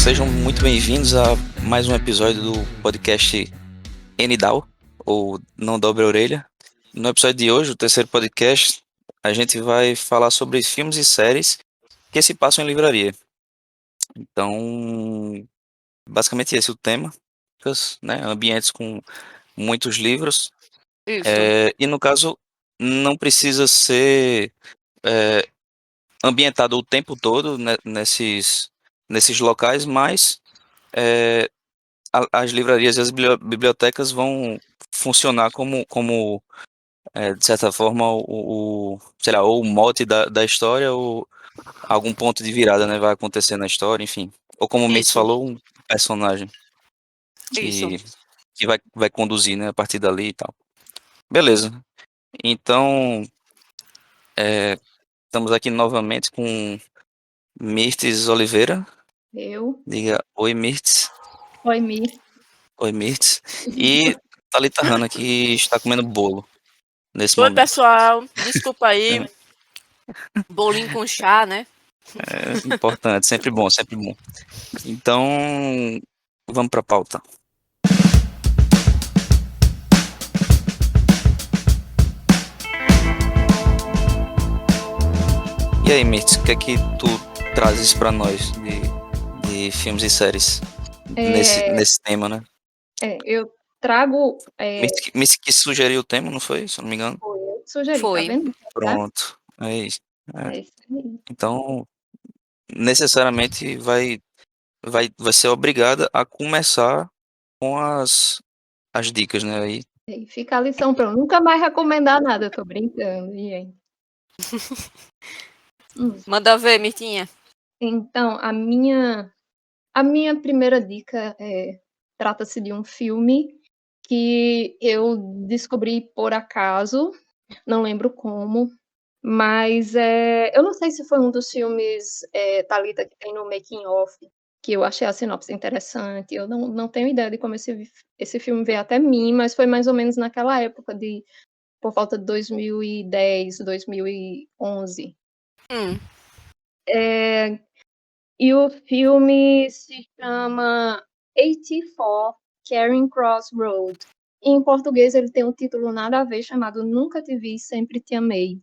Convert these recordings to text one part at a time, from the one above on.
Sejam muito bem-vindos a mais um episódio do podcast NDAO, ou Não Dobre a Orelha. No episódio de hoje, o terceiro podcast, a gente vai falar sobre filmes e séries que se passam em livraria. Então, basicamente esse é o tema, né? Ambientes com muitos livros. Isso. E no caso, não precisa ser ambientado o tempo todo, né, nesses locais, mas as livrarias e as bibliotecas vão funcionar como de certa forma, sei lá, ou o mote da história, ou algum ponto de virada, né, vai acontecer na história, enfim. Ou como o Mirtz Isso. falou, um personagem Isso. que vai conduzir, né, a partir dali e tal. Beleza. Então, estamos aqui novamente com Mirtz Oliveira. Eu. Diga oi, Mirtz. Oi, Mi. Oi, Mirtz. E Thalita Hanna, que está comendo bolo nesse Oi, momento. pessoal. Desculpa aí. Bolinho com chá, né? É importante, sempre bom, sempre bom. Então, vamos para a pauta. E aí, Mirtz, o que é que tu trazes para nós de filmes e séries nesse tema, né? Eu trago. Mirtz que sugeriu o tema, não foi? Se eu não me engano. Foi eu que sugeri, tá Foi. vendo? Pronto, é isso. É isso aí. Então, necessariamente vai ser obrigada a começar com as dicas, né? Aí. E fica a lição pra eu nunca mais recomendar nada, eu tô brincando, gente. Manda ver, Mirtinha. Então, a minha primeira dica trata-se de um filme que eu descobri por acaso, não lembro como, mas eu não sei se foi um dos filmes, Thalita, que tem no Making of, que eu achei a sinopse interessante. Eu não tenho ideia de como esse filme veio até mim, mas foi mais ou menos naquela época, por volta de 2010, 2011. E o filme se chama 84 Charing Cross Road. Em português ele tem um título nada a ver, chamado Nunca Te Vi, Sempre Te Amei.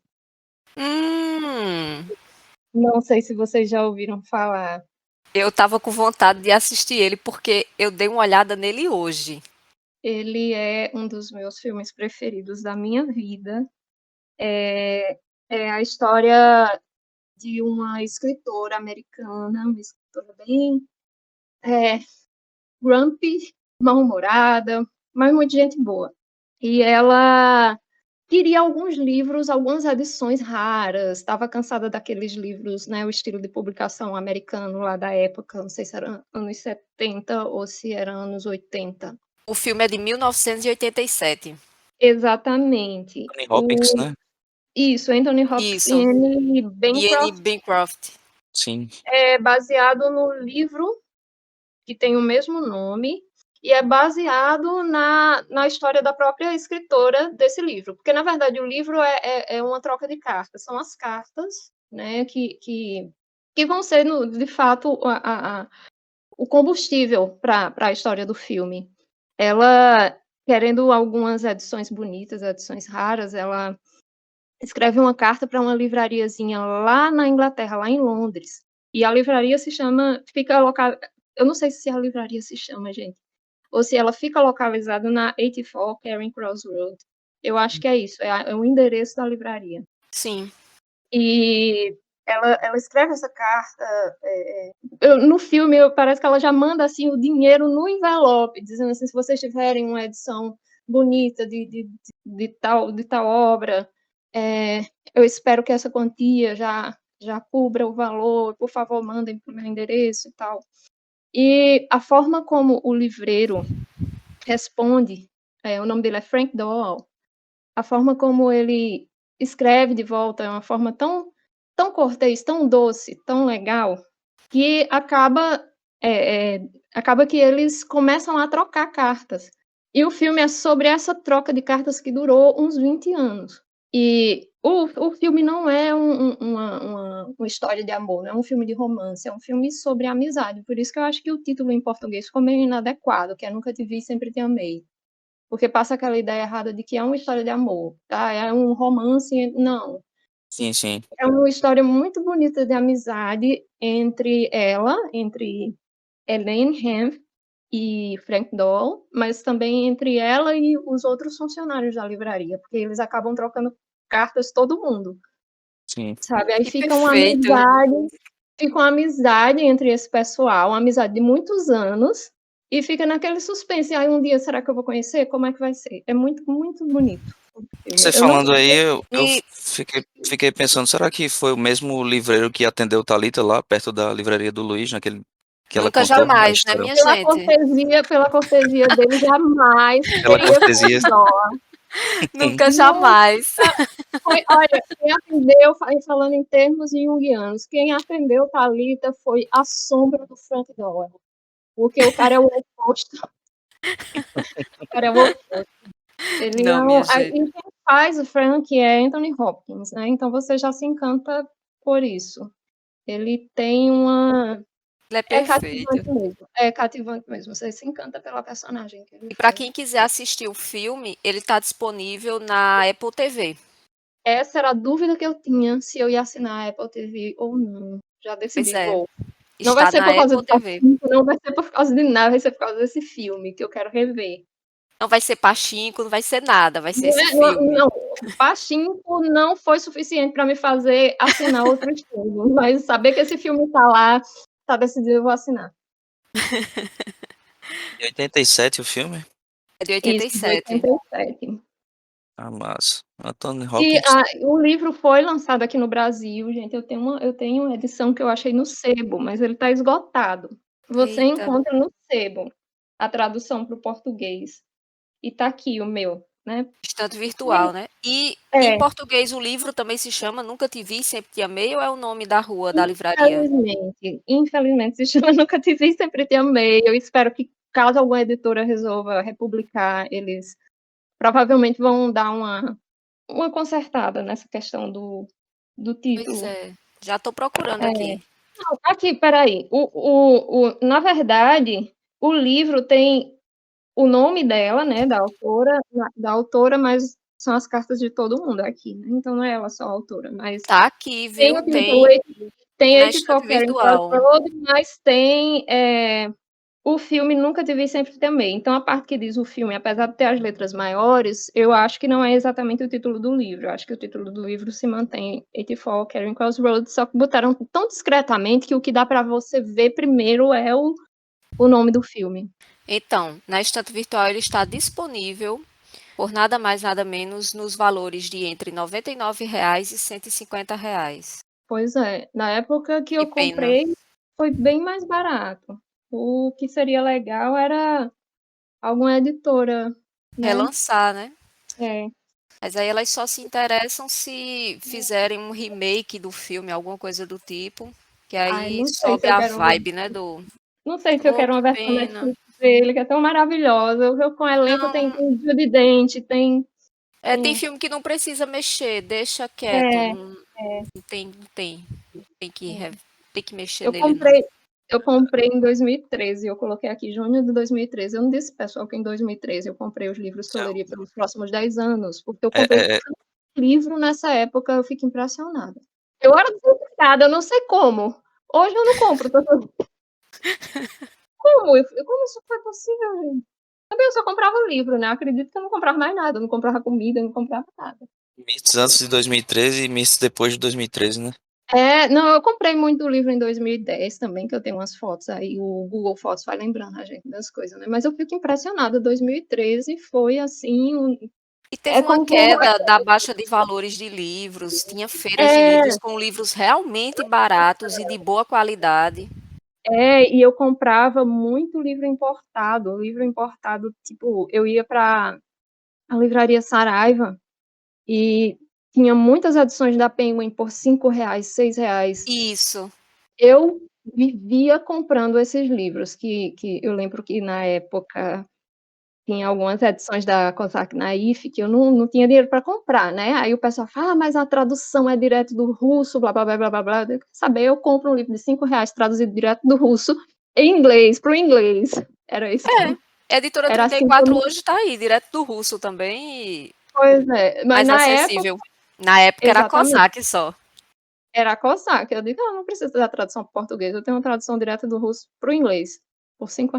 Não sei se vocês já ouviram falar. Eu tava com vontade de assistir ele porque eu dei uma olhada nele hoje. Ele é um dos meus filmes preferidos da minha vida. É a história de uma escritora americana, uma escritora bem grumpy, mal-humorada, mas muito gente boa. E ela queria alguns livros, algumas edições raras, estava cansada daqueles livros, né, o estilo de publicação americano lá da época, não sei se era anos 70 ou se era anos 80. O filme é de 1987. Exatamente. Anthony Hopkins, né? Isso, Anthony Hopkins Isso. e Anne E Bancroft. Anne Bancroft. Sim. É baseado no livro que tem o mesmo nome e é baseado na história da própria escritora desse livro, porque, na verdade, o livro é uma troca de cartas, são as cartas, né, que vão ser, de fato, o combustível para a história do filme. Ela, querendo algumas edições bonitas, edições raras, ela escreve uma carta para uma livrariazinha lá na Inglaterra, lá em Londres, e a livraria eu não sei se a livraria se chama, gente, ou se ela fica localizada na 84 Charing Cross Road. Eu acho que é isso, é o endereço da livraria. Sim. E ela escreve essa carta. No filme, parece que ela já manda assim, o dinheiro no envelope, dizendo assim: se vocês tiverem uma edição bonita de tal obra, eu espero que essa quantia já cubra o valor, por favor, mandem para o meu endereço e tal. E a forma como o livreiro responde, o nome dele é Frank Dowell, a forma como ele escreve de volta é uma forma tão cortês, tão doce, tão legal, que acaba que eles começam a trocar cartas. E o filme é sobre essa troca de cartas que durou uns 20 anos. E o filme não é uma história de amor, não é um filme de romance, é um filme sobre amizade. Por isso que eu acho que o título em português ficou meio inadequado, que é Nunca Te Vi, Sempre Te Amei. Porque passa aquela ideia errada de que é uma história de amor, tá? É um romance. Não. Sim, sim. É uma história muito bonita de amizade entre Elaine Hemp e Frank Doll, mas também entre ela e os outros funcionários da livraria, porque eles acabam trocando cartas todo mundo, Sim. sabe? Aí Que perfeito. fica uma amizade entre esse pessoal, uma amizade de muitos anos, e fica naquele suspense. Aí um dia, será que eu vou conhecer? Como é que vai ser? É muito, muito bonito o filme. Você Eu não falando aí, eu E fiquei pensando, será que foi o mesmo livreiro que atendeu Thalita lá perto da livraria do Luiz, naquele que ela nunca contou a jamais, né, história? minha gente? pela cortesia dele, jamais Pela seria cortesia. dó. Nunca Não, jamais. olha, quem atendeu, falando em termos junguianos, quem atendeu Thalita foi a sombra do Frank Doyle, porque o cara é o oposto, o cara é o oposto. Ele Não, não, minha gente. e quem faz o Frank é Anthony Hopkins, né? Então você já se encanta por isso. Ele tem uma Ele é perfeito. é cativante mesmo. Você se encanta pela personagem que ele E para faz. quem quiser assistir o filme, ele está disponível na Apple TV. Essa era a dúvida que eu tinha, se eu ia assinar a Apple TV ou não. Já Pois decidi, é, vou. Não vai está ser na por causa Apple do TV. Pachinko, não vai ser por causa de nada, vai ser por causa desse filme que eu quero rever. Não vai ser pachinko, não vai ser nada, vai ser Não, esse filme. não, Pachinko não foi suficiente para me fazer assinar outros filmes, mas saber que esse filme está lá, está decidido, eu vou assinar. Em 87 o filme? É de Isso, de 87. 87. Ah, massa. Anthony E Hopkins. o livro foi lançado aqui no Brasil, gente. Eu tenho uma edição que eu achei no Sebo, mas ele está esgotado. Você Eita, encontra no Sebo a tradução para o português. E tá aqui o meu, né? estante virtual, né? E em É, português o livro também se chama Nunca Te Vi, Sempre Te Amei ou é o nome da rua, da livraria? infelizmente, se chama Nunca Te Vi, Sempre Te Amei. Eu espero que, caso alguma editora resolva republicar, eles provavelmente vão dar uma consertada nessa questão do Pois título. é, já estou procurando É. aqui. Não, aqui, peraí. Na verdade, o livro tem o nome dela, né, da autora, mas são as cartas de todo mundo aqui, né? Então não é ela só a autora, mas Tá aqui, tem viu? o título, tem Na 84 estante Karen virtual. Crossroad, mas tem o filme Nunca Te Vi, Sempre Te Amei. Então a parte que diz o filme, apesar de ter as letras maiores, eu acho que não é exatamente o título do livro. Eu acho que o título do livro se mantém 84 Karen Crossroads, só que botaram tão discretamente que o que dá para você ver primeiro é o nome do filme. Então, na estante virtual ele está disponível por nada mais, nada menos nos valores de entre R$ 99 e R$ 150. Pois é, na época que Que eu pena. comprei, foi bem mais barato. O que seria legal era alguma editora, né? Relançar, né? É. Mas aí elas só se interessam se fizerem um remake do filme, alguma coisa do tipo, que Ai, aí não sei se sobe eu a quero uma, vibe, né, do não sei se eu oh, quero que uma versão pena. Netflix dele, que é tão maravilhosa. O com elenco tem Não, Judi Dench, tem tem, filme que não precisa mexer, deixa quieto, é, não, é, não tem que, é. tem que mexer Eu nele, não. comprei, eu comprei em 2013, eu coloquei aqui junho de 2013. Eu não disse, pessoal, que em 2013 eu comprei os livros que eu leria pelos próximos 10 anos, porque eu É, comprei é, é, livro nessa época, eu fico impressionada. Eu era desesperada, eu não sei como. Hoje eu não compro. Como isso foi possível, gente? Também eu só comprava livro, né? Eu acredito que eu não comprava mais nada. Eu não comprava comida, eu não comprava nada. Mists antes de 2013 e Mists depois de 2013, né? Não, eu comprei muito livro em 2010 também, que eu tenho umas fotos aí, o Google Fotos vai lembrando a gente das coisas, né? Mas eu fico impressionada, 2013 foi assim, E é teve uma como, queda da baixa de valores de livros, tinha feiras de é, livros com livros realmente baratos e de boa qualidade. e eu comprava muito livro importado, tipo, eu ia para a livraria Saraiva e tinha muitas edições da Penguin por R$ 5, R$ 6. Isso. Eu vivia comprando esses livros, que eu lembro que na época tinha algumas edições da Cosac Naif que eu não tinha dinheiro para comprar, né? Aí o pessoal fala, mas a tradução é direto do russo, blá, blá, blá, blá, blá, blá. Quer saber, eu compro um livro de R$ 5 traduzido direto do russo em inglês, para o inglês. Era isso. Editora Era assim 34 hoje tá aí, direto do russo também, e Pois é, mas mais na época, acessível. Na época era exatamente, Cosac só. era a Cosac. Eu digo, não preciso da tradução para português, eu tenho uma tradução direta do russo para o inglês, por R$ 5.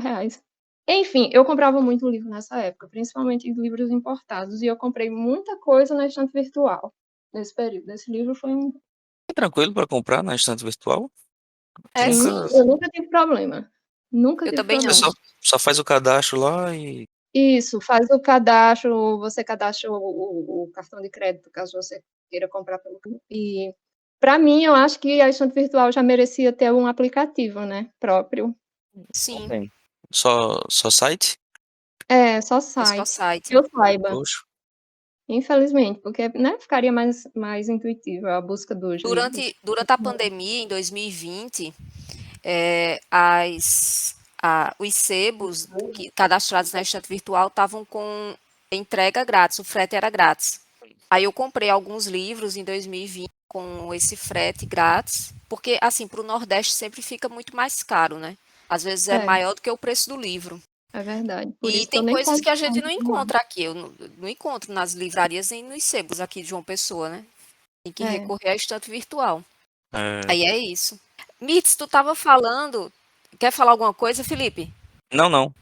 Enfim, eu comprava muito livro nessa época, principalmente livros importados, e eu comprei muita coisa na estante virtual nesse período. Esse livro foi um. É tranquilo para comprar na estante virtual? É Sim, sim, Nunca. eu nunca tive problema. Nunca eu tive também Você não. problema. só faz o cadastro lá e. Isso, faz o cadastro, você cadastra o cartão de crédito, caso você queira comprar pelo. E, para mim, eu acho que a estante virtual já merecia ter um aplicativo, né, próprio. Não Sim, tem. Só site? É, só é só site. site. Eu saiba, Poxa. infelizmente, porque, né, ficaria mais intuitiva a busca dos livros. Durante a pandemia, em 2020, os sebos cadastrados na estante virtual estavam com entrega grátis, o frete era grátis. Aí eu comprei alguns livros em 2020 com esse frete grátis, porque assim, para o Nordeste sempre fica muito mais caro, né? Às vezes é É, maior do que o preço do livro. é verdade. Por E isso que eu tem nem coisas compro que a gente tanto não lá. encontra aqui, eu não encontro nas livrarias nem nos sebos aqui de João Pessoa, né? Tem que É. recorrer à estante virtual. É, Aí é isso. Mitz, tu estava falando. Quer falar alguma coisa, Felipe? não, não.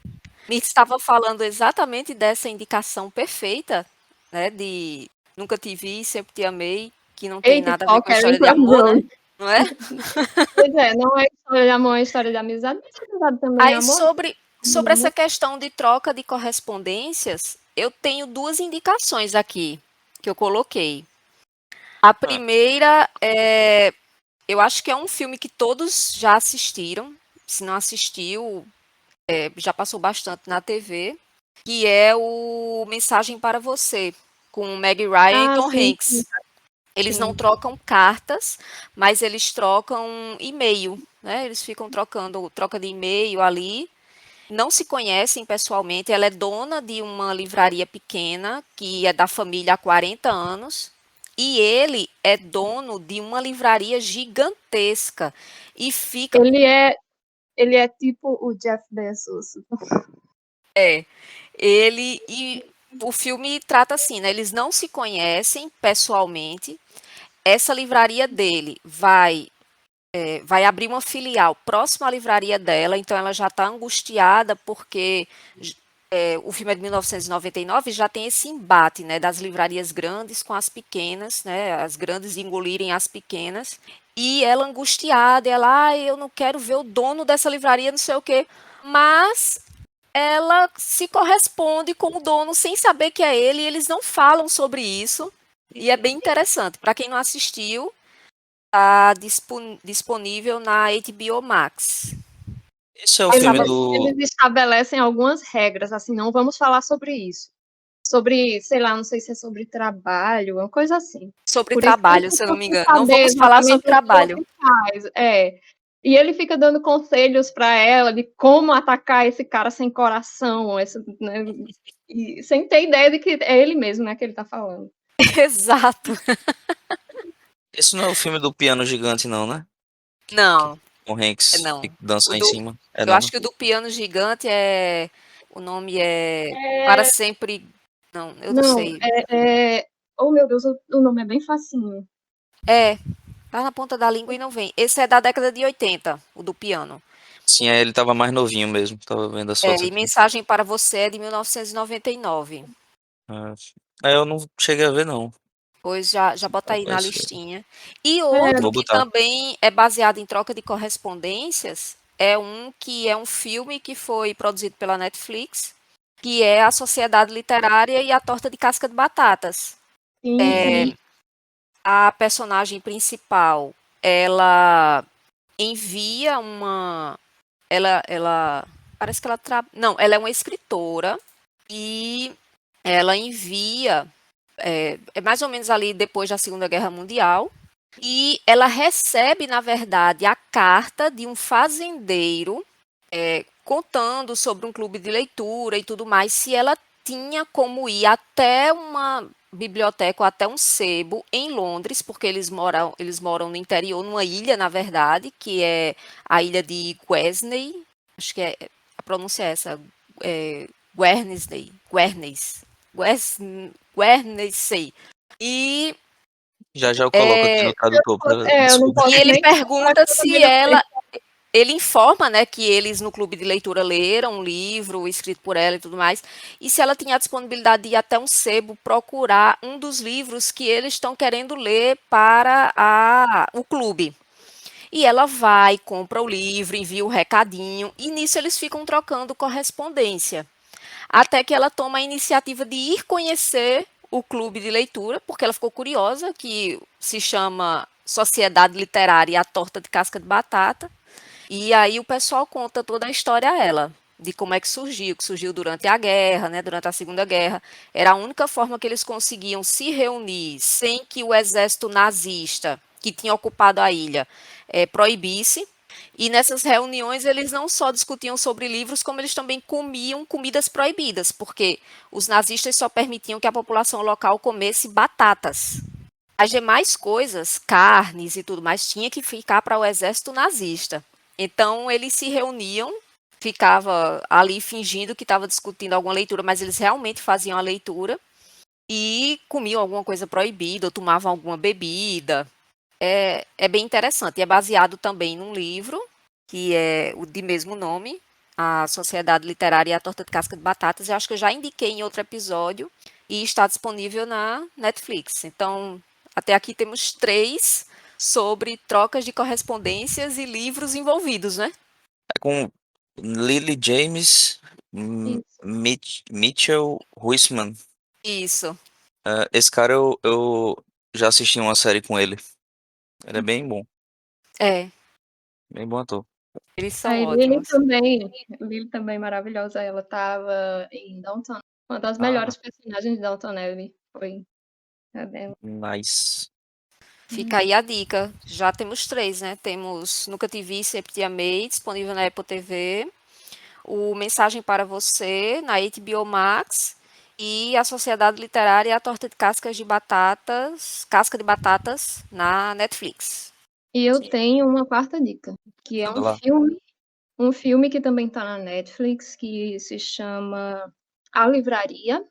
Mitz estava falando exatamente dessa indicação perfeita, né? De Nunca Te Vi, Sempre Te Amei, que não tem Eita, nada a ver com a Qualquer história de From amor, né? Road. Não é? Pois é, não é história de amor, é história de amizade, mas amizade também é Aí amor. sobre essa questão de troca de correspondências, eu tenho duas indicações aqui que eu coloquei. A Ah, primeira é, eu acho que é um filme que todos já assistiram. Se não assistiu, já passou bastante na TV, que é o Mensagem para Você, com Meg Ryan e Ah, Tom sim, Hanks. Eles não sim. trocam cartas, mas eles trocam e-mail, né? Eles ficam trocando troca de e-mail ali. Não se conhecem pessoalmente. Ela é dona de uma livraria pequena, que é da família há 40 anos. E ele é dono de uma livraria gigantesca. E fica. Ele é, ele é tipo o Jeff Bezos. É, ele. E o filme trata assim, né? Eles não se conhecem pessoalmente. Essa livraria dele vai abrir uma filial próxima à livraria dela, então ela já está angustiada porque o filme é de 1999 e já tem esse embate, né, das livrarias grandes com as pequenas, né, as grandes engolirem as pequenas, e ela angustiada, ela, eu não quero ver o dono dessa livraria, não sei o quê, mas ela se corresponde com o dono sem saber que é ele, e eles não falam sobre isso, e é bem interessante. Para quem não assistiu, está disponível na HBO Max. esse é o filme Passava do. Eles estabelecem algumas regras, assim, não vamos falar sobre isso. Sobre, sei lá, não sei se é sobre trabalho, uma coisa assim. sobre Por isso que eu trabalho, não se eu não me posso engano. Não saber vamos falar sobre exatamente o que trabalho. ele faz. É. E ele fica dando conselhos para ela de como atacar esse cara sem coração, né, e sem ter ideia de que é ele mesmo, né, que ele tá falando. Exato. Esse não é o filme do piano gigante, não, né? Que Não, o Hanks não. dança O lá em do, cima. É eu não, né? acho que o do piano gigante o nome é Para É, Sempre. Não, eu não não, sei. oh meu Deus, o nome é bem facinho. É, tá na ponta da língua e não vem. Esse é da década de 80, o do piano. Sim, ele tava mais novinho mesmo. Tava vendo as fotos E aqui. Mensagem para Você é de 1999. Ah, eu não cheguei a ver, não. Pois já bota aí na Apareceu. listinha. E É, outro Vou que botar. também é baseado em troca de correspondências é um que é um filme que foi produzido pela Netflix, que é A Sociedade Literária e a Torta de Casca de Batatas. sim, sim. A personagem principal, ela envia uma, ela parece que não, ela é uma escritora e ela envia é mais ou menos ali depois da Segunda Guerra Mundial. E ela recebe, na verdade, a carta de um fazendeiro contando sobre um clube de leitura e tudo mais, se ela tinha como ir até uma biblioteca ou até um sebo em Londres, porque eles moram no interior, numa ilha, na verdade, que é a ilha de Guernsey, acho que a pronúncia é essa, Guernsey, Guernsey. E, Já já eu coloco aqui é, no tradutor. Eu não Desculpa. e posso ele nem falar que pergunta eu também se não sei. ele informa, né, que eles no clube de leitura leram um livro escrito por ela e tudo mais, e se ela tinha a disponibilidade de ir até um sebo procurar um dos livros que eles estão querendo ler para o clube. E ela vai, compra o livro, envia o recadinho, e nisso eles ficam trocando correspondência. Até que ela toma a iniciativa de ir conhecer o clube de leitura, porque ela ficou curiosa, que se chama Sociedade Literária A Torta de Casca de Batata. E aí o pessoal conta toda a história a ela, de como é que surgiu durante a guerra, né, durante a Segunda Guerra. Era a única forma que eles conseguiam se reunir sem que o exército nazista, que tinha ocupado a ilha, proibisse. E nessas reuniões eles não só discutiam sobre livros, como eles também comiam comidas proibidas, porque os nazistas só permitiam que a população local comesse batatas. As demais coisas, carnes e tudo mais, tinha que ficar para o exército nazista. Então eles se reuniam, ficava ali fingindo que estava discutindo alguma leitura, mas eles realmente faziam a leitura e comiam alguma coisa proibida ou tomavam alguma bebida. É bem interessante. É baseado também num livro que é o de mesmo nome, A Sociedade Literária e a Torta de Casca de Batatas. Eu acho que eu já indiquei em outro episódio e está disponível na Netflix. Então, até aqui temos 3 sobre trocas de correspondências e livros envolvidos, né? É com Lily James, Isso. Mitchell Huisman. Isso. Esse cara eu já assisti uma série com ele. Ele é É, bem bom ator. eles são Aí ótimos. Lily também maravilhosa, ela estava em Downton, uma das Ah, melhores personagens de Downton Abbey foi a dela. nice. Fica aí a dica. Já temos 3, né? Temos Nunca Te Vi, Sempre Te Amei, disponível na Apple TV. O Mensagem para Você, na HBO Max. E a Sociedade Literária e a Torta de Casca de Batatas, na Netflix. E eu tenho uma quarta dica, que é Manda lá. um filme que também está na Netflix, que se chama A Livraria,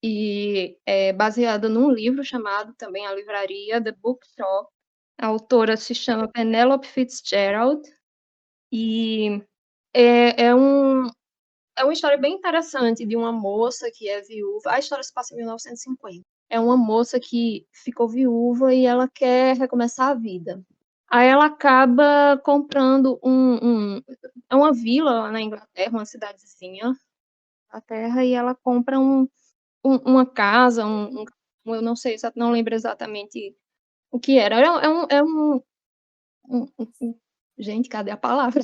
e é baseado num livro chamado também A Livraria, The Bookshop. A autora se chama Penelope Fitzgerald, e é uma história bem interessante de uma moça que é viúva. A história se passa em 1950. É uma moça que ficou viúva e ela quer recomeçar a vida. Aí ela acaba comprando é uma vila na Inglaterra, uma cidadezinha na Inglaterra, e ela compra uma casa, eu não sei, não lembro exatamente o que era. Gente, cadê a palavra?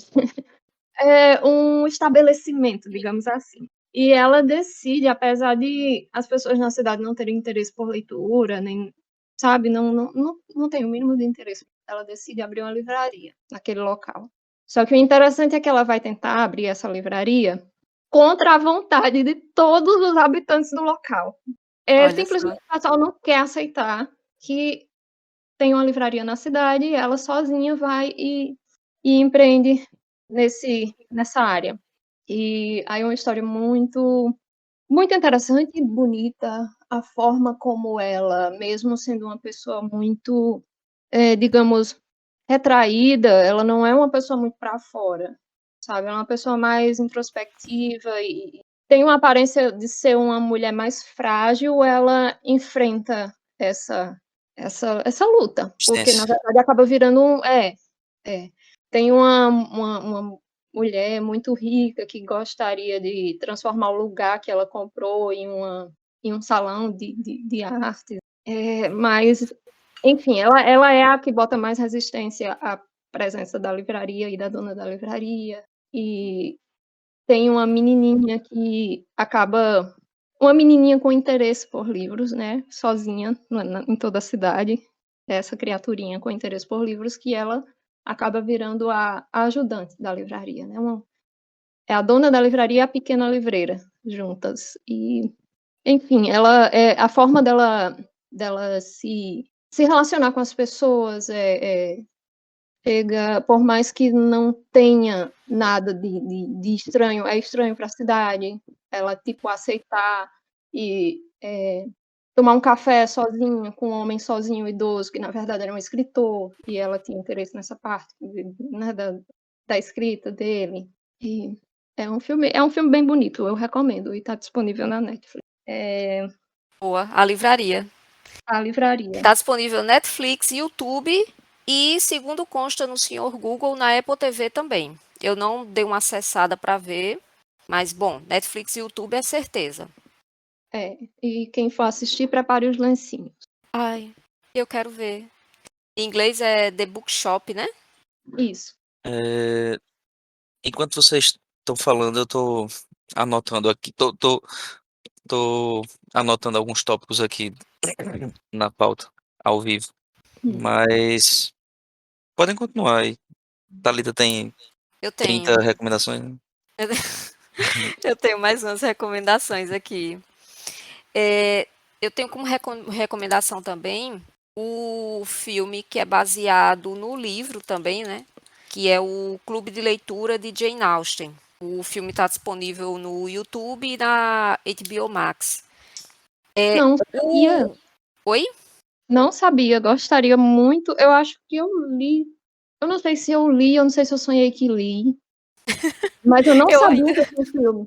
É um estabelecimento, digamos assim. E ela decide, apesar de as pessoas na cidade não terem interesse por leitura, nem, sabe, não tem o mínimo de interesse, ela decide abrir uma livraria naquele local. Só que o interessante é que ela vai tentar abrir essa livraria contra a vontade de todos os habitantes do local. Olha só. Simplesmente o pessoal não quer aceitar que tem uma livraria na cidade e ela sozinha vai e empreende nessa área. E aí é uma história muito interessante e bonita, a forma como ela, mesmo sendo uma pessoa muito, digamos, retraída, ela não é uma pessoa muito para fora, sabe? É uma pessoa mais introspectiva e tem uma aparência de ser uma mulher mais frágil, ela enfrenta essa luta, porque na Existência. verdade acaba virando é. Tem uma mulher muito rica que gostaria de transformar o lugar que ela comprou em um salão de arte. Mas, enfim, ela é a que bota mais resistência à presença da livraria e da dona da livraria. E tem uma menininha que acaba. Uma menininha com interesse por livros, né? Sozinha em toda a cidade. Essa criaturinha com interesse por livros que ela acaba virando a ajudante da livraria, né? É a dona da livraria e a pequena livreira juntas. E, enfim, a forma dela se relacionar com as pessoas chega, por mais que não tenha nada de estranho, é estranho para a cidade, ela, tipo, aceitar e tomar um café sozinha, com um homem sozinho, idoso, que na verdade era um escritor, e ela tinha interesse nessa parte, né, da escrita dele. E é um filme bem bonito, eu recomendo, e está disponível na Netflix. Boa, a livraria. A livraria. Está disponível Netflix, YouTube e, segundo consta no senhor Google, na Apple TV também. Eu não dei uma acessada para ver, mas, bom, Netflix e YouTube é certeza. E quem for assistir, prepare os lencinhos. Ai, eu quero ver. Em inglês é The Bookshop, né? Isso. Enquanto vocês estão falando, eu tô anotando aqui, tô anotando alguns tópicos aqui na pauta, ao vivo. Mas podem continuar aí. Thalita tem Eu 30 tenho. recomendações, né? Eu tenho mais umas recomendações aqui. Eu tenho como recomendação também o filme que é baseado no livro também, né? Que é o Clube de Leitura de Jane Austen. O filme está disponível no YouTube e na HBO Max. Não sabia. Oi? Não sabia, gostaria muito. Eu acho que eu li. Eu não sei se eu li, eu não sei se eu sonhei que li. Mas eu não Eu sabia ainda, que tinha filme.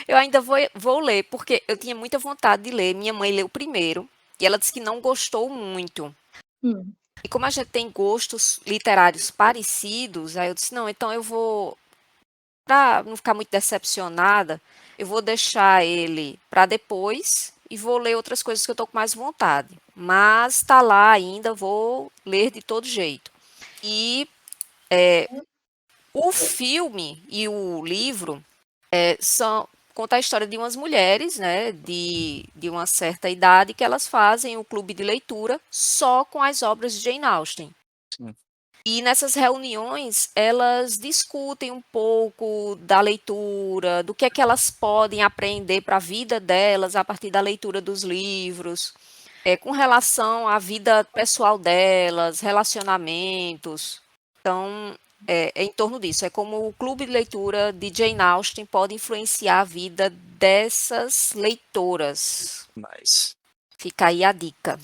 eu ainda vou ler, porque eu tinha muita vontade de ler. Minha mãe leu primeiro e ela disse que não gostou muito. Hum. E como a gente tem gostos literários parecidos, aí eu disse, não, então eu vou, para não ficar muito decepcionada, eu vou deixar ele para depois e vou ler outras coisas que eu tô com mais vontade. Mas tá lá ainda, vou ler de todo jeito. E o filme e o livro conta a história de umas mulheres, né, de uma certa idade, que elas fazem o clube de leitura só com as obras de Jane Austen. Sim. E nessas reuniões, elas discutem um pouco da leitura, do que é que elas podem aprender para a vida delas a partir da leitura dos livros, com relação à vida pessoal delas, relacionamentos. Então, é em torno disso. É como o clube de leitura de Jane Austen pode influenciar a vida dessas leitoras. Mas Fica aí a dica.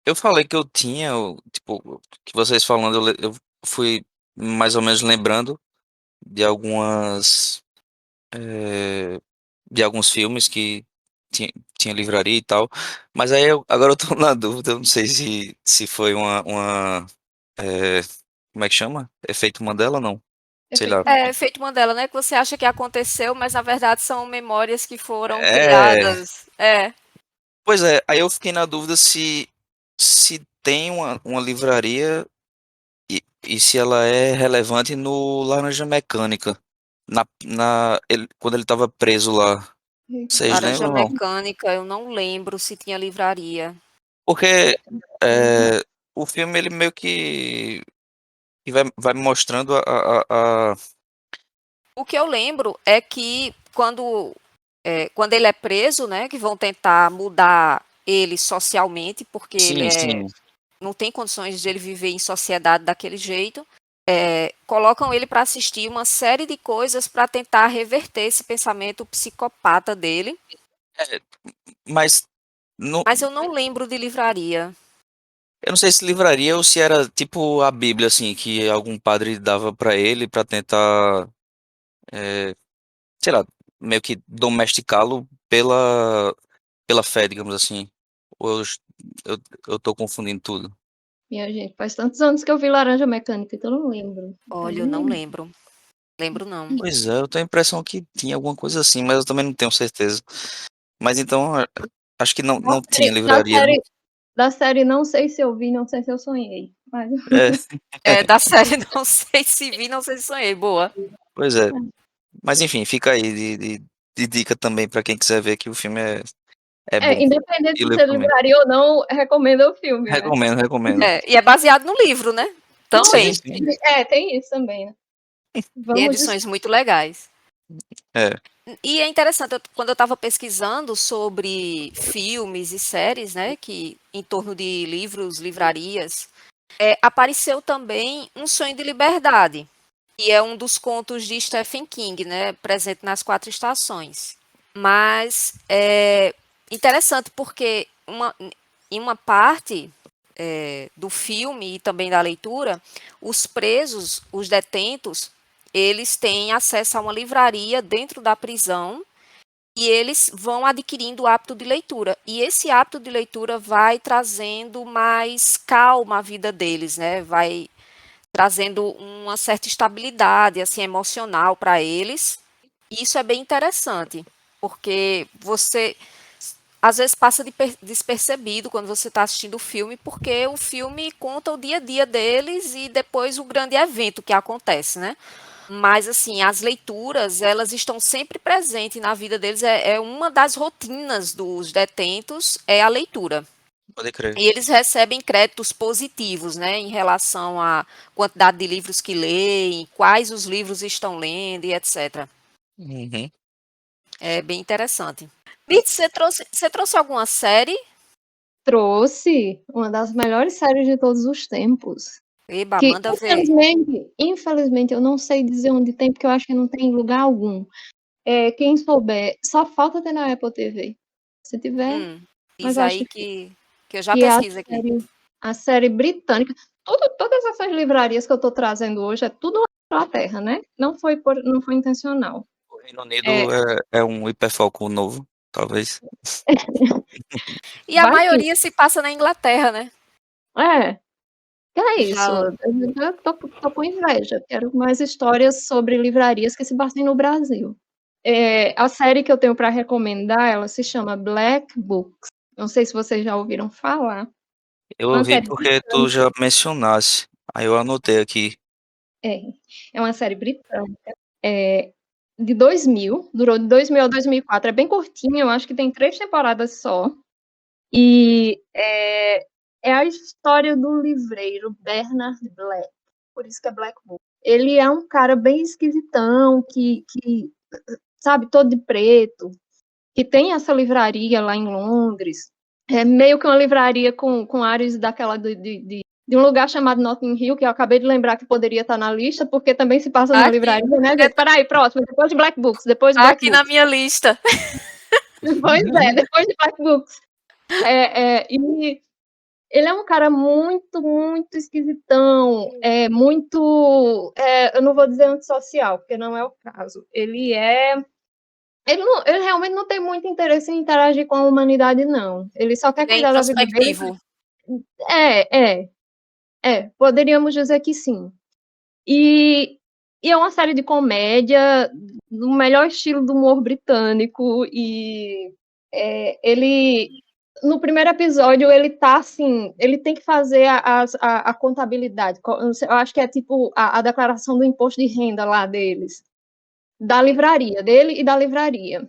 eu falei que eu tinha, tipo, que vocês falando, eu fui mais ou menos lembrando de algumas, eh, de alguns filmes que tinha livraria e tal. Mas aí agora eu tô na dúvida, eu não sei se foi eh, como é que chama? Efeito Mandela, não? Sei lá. É efeito Mandela, né? Que você acha que aconteceu, mas na verdade são memórias que foram É, criadas. É. pois é, aí eu fiquei na dúvida se tem uma livraria e se ela é relevante no Laranja Mecânica, quando ele estava preso lá. Vocês Laranja lembram, não? Mecânica, eu não lembro se tinha livraria. Porque o filme ele meio que vai mostrando a. O que eu lembro é que quando ele é preso, né, que vão tentar mudar ele socialmente, porque ele Sim, sim. não tem condições de ele viver em sociedade daquele jeito, colocam ele para assistir uma série de coisas para tentar reverter esse pensamento psicopata dele. É, mas não, Mas eu não lembro de livraria. eu não sei se livraria ou se era tipo a Bíblia, assim, que algum padre dava pra ele pra tentar, é, sei lá, meio que domesticá-lo pela fé, digamos assim. Ou eu, eu tô confundindo tudo. Minha gente, faz tantos anos que eu vi Laranja Mecânica, então eu não lembro. Olha, eu não lembro. Lembro não. Pois é, eu tenho a impressão que tinha alguma coisa assim, mas eu também não tenho certeza. Mas então, acho que não tinha Da livraria, né? série, da série não sei se eu vi, não sei se eu sonhei. Mas... É, Da série não sei se vi, não sei se sonhei. Boa. pois é. Mas enfim, fica aí de dica também pra quem quiser ver que o filme é bom. Independente E o de livro ser também. livraria ou não, recomendo o filme, né? Recomendo, recomendo. E é baseado no livro, né? Sim, Também. sim. Tem isso também, né? Tem Vamos edições muito legais. É. E é interessante, quando eu estava pesquisando sobre filmes e séries, né, que em torno de livros, livrarias, apareceu também Um Sonho de Liberdade, que é um dos contos de Stephen King, né, presente nas 4 estações. Mas é interessante porque em uma parte do filme e também da leitura, os presos, os detentos, eles têm acesso a uma livraria dentro da prisão e eles vão adquirindo o hábito de leitura. E esse hábito de leitura vai trazendo mais calma à vida deles, né? Vai trazendo uma certa estabilidade assim emocional para eles. E isso é bem interessante, porque você às vezes passa despercebido quando você está assistindo o filme, porque o filme conta o dia a dia deles e depois o grande evento que acontece, né? Mas, assim, as leituras, elas estão sempre presentes na vida deles. É uma das rotinas dos detentos, é a leitura. Pode crer. E eles recebem créditos positivos, né, em relação à quantidade de livros que leem, quais os livros estão lendo e etc. Uhum. É bem interessante. Mitz, você trouxe alguma série? Trouxe uma das melhores séries de todos os tempos. Eba, Que, manda ver. infelizmente, eu não sei dizer onde tem, porque eu acho que não tem em lugar algum. Quem souber, só falta ter na Apple TV. Se tiver, mas Diz eu acho aí difícil. que eu já Que é pesquiso aqui. a série britânica. Todas essas livrarias que eu estou trazendo hoje é tudo na Inglaterra, né? Não foi intencional. O Reino Unido É, é um hiperfoco novo, talvez. E a vai que maioria se passa na Inglaterra, né? é, que é isso. Já Eu tô com inveja. Quero mais histórias sobre livrarias que se passem no Brasil. A série que eu tenho para recomendar, ela se chama Black Books. Não sei se vocês já ouviram falar. Eu É uma ouvi série porque tu britânica. já mencionasse. Aí eu anotei aqui. É, é uma série britânica. É, de 2000, durou de 2000 a 2004. É bem curtinha, eu acho que tem 3 temporadas só. E é a história do livreiro Bernard Black. Por isso que é Black Book. Ele é um cara bem esquisitão, que sabe, todo de preto, que tem essa livraria lá em Londres. É meio que uma livraria com áreas daquela de um lugar chamado Notting Hill, que eu acabei de lembrar que poderia estar na lista, porque também se passa tá numa aqui, livraria, né, gente? Peraí, próximo, depois de Black Books, depois de tá Black aqui na Books. minha lista. Depois de Black Books. E ele é um cara muito, muito esquisitão, eu não vou dizer antissocial, porque não é o caso. Ele realmente não tem muito interesse em interagir com a humanidade, não. Ele só quer Ele é cuidar da vida dele. introspectivo. Poderíamos dizer que sim. E é uma série de comédia, no melhor estilo do humor britânico, e ele, no primeiro episódio, ele tá assim, ele tem que fazer a contabilidade, eu acho que é tipo a declaração do imposto de renda lá deles, da livraria, dele e da livraria.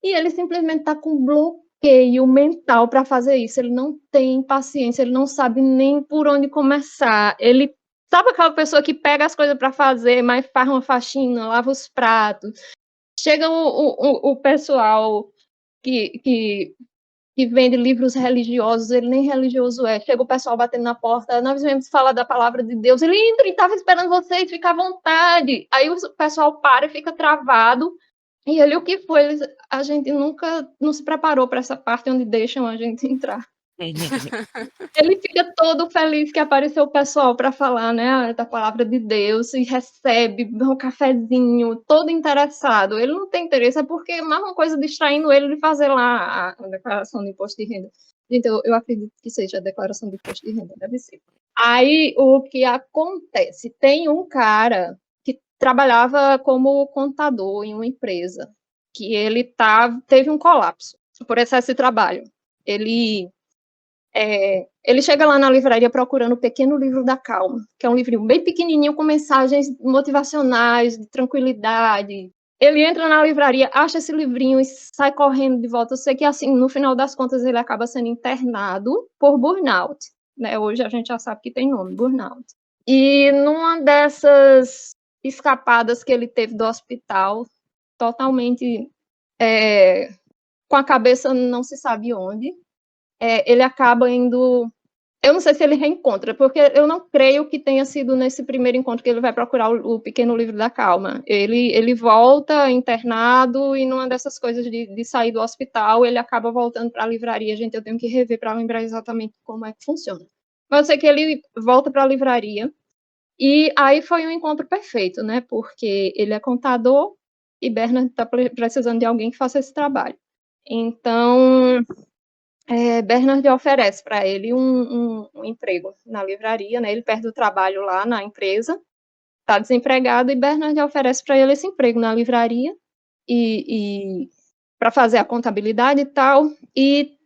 E ele simplesmente está com bloqueio mental para fazer isso. Ele não tem paciência, ele não sabe nem por onde começar. Ele sabe aquela pessoa que pega as coisas para fazer, mas faz uma faxina, lava os pratos. Chega o pessoal que vende livros religiosos, ele nem religioso é. Chega o pessoal batendo na porta, nós viemos falar da palavra de Deus. Ele entra e estava esperando vocês, fica à vontade. Aí o pessoal para e fica travado. E ele, o que foi? A gente nunca não se preparou para essa parte onde deixam a gente entrar. Ele fica todo feliz que apareceu o pessoal para falar, né, da palavra de Deus, e recebe um cafezinho, todo interessado. Ele não tem interesse, é porque é mais uma coisa distraindo ele de fazer lá a declaração de imposto de renda. Gente, eu acredito que seja a declaração de imposto de renda, deve ser. Aí, o que acontece? Tem um cara que trabalhava como contador em uma empresa, que ele teve um colapso por excesso de trabalho. Ele chega lá na livraria procurando o Pequeno Livro da Calma, que é um livrinho bem pequenininho com mensagens motivacionais, de tranquilidade. Ele entra na livraria, acha esse livrinho e sai correndo de volta. Eu sei que, assim, no final das contas, ele acaba sendo internado por burnout. Né? Hoje a gente já sabe que tem nome, burnout. E numa dessas escapadas que ele teve do hospital, totalmente com a cabeça não se sabe onde. Ele acaba indo... Eu não sei se ele reencontra, porque eu não creio que tenha sido nesse primeiro encontro que ele vai procurar o Pequeno Livro da Calma. Ele volta internado e numa dessas coisas de sair do hospital, ele acaba voltando para a livraria. Gente, eu tenho que rever para lembrar exatamente como é que funciona. Mas eu sei que ele volta para a livraria e aí foi um encontro perfeito, né? Porque ele é contador e Bernard está precisando de alguém que faça esse trabalho. Então... Bernard oferece para ele um emprego na livraria, né? Ele perde o trabalho lá na empresa, está desempregado, e Bernard oferece para ele esse emprego na livraria e para fazer a contabilidade e tal. E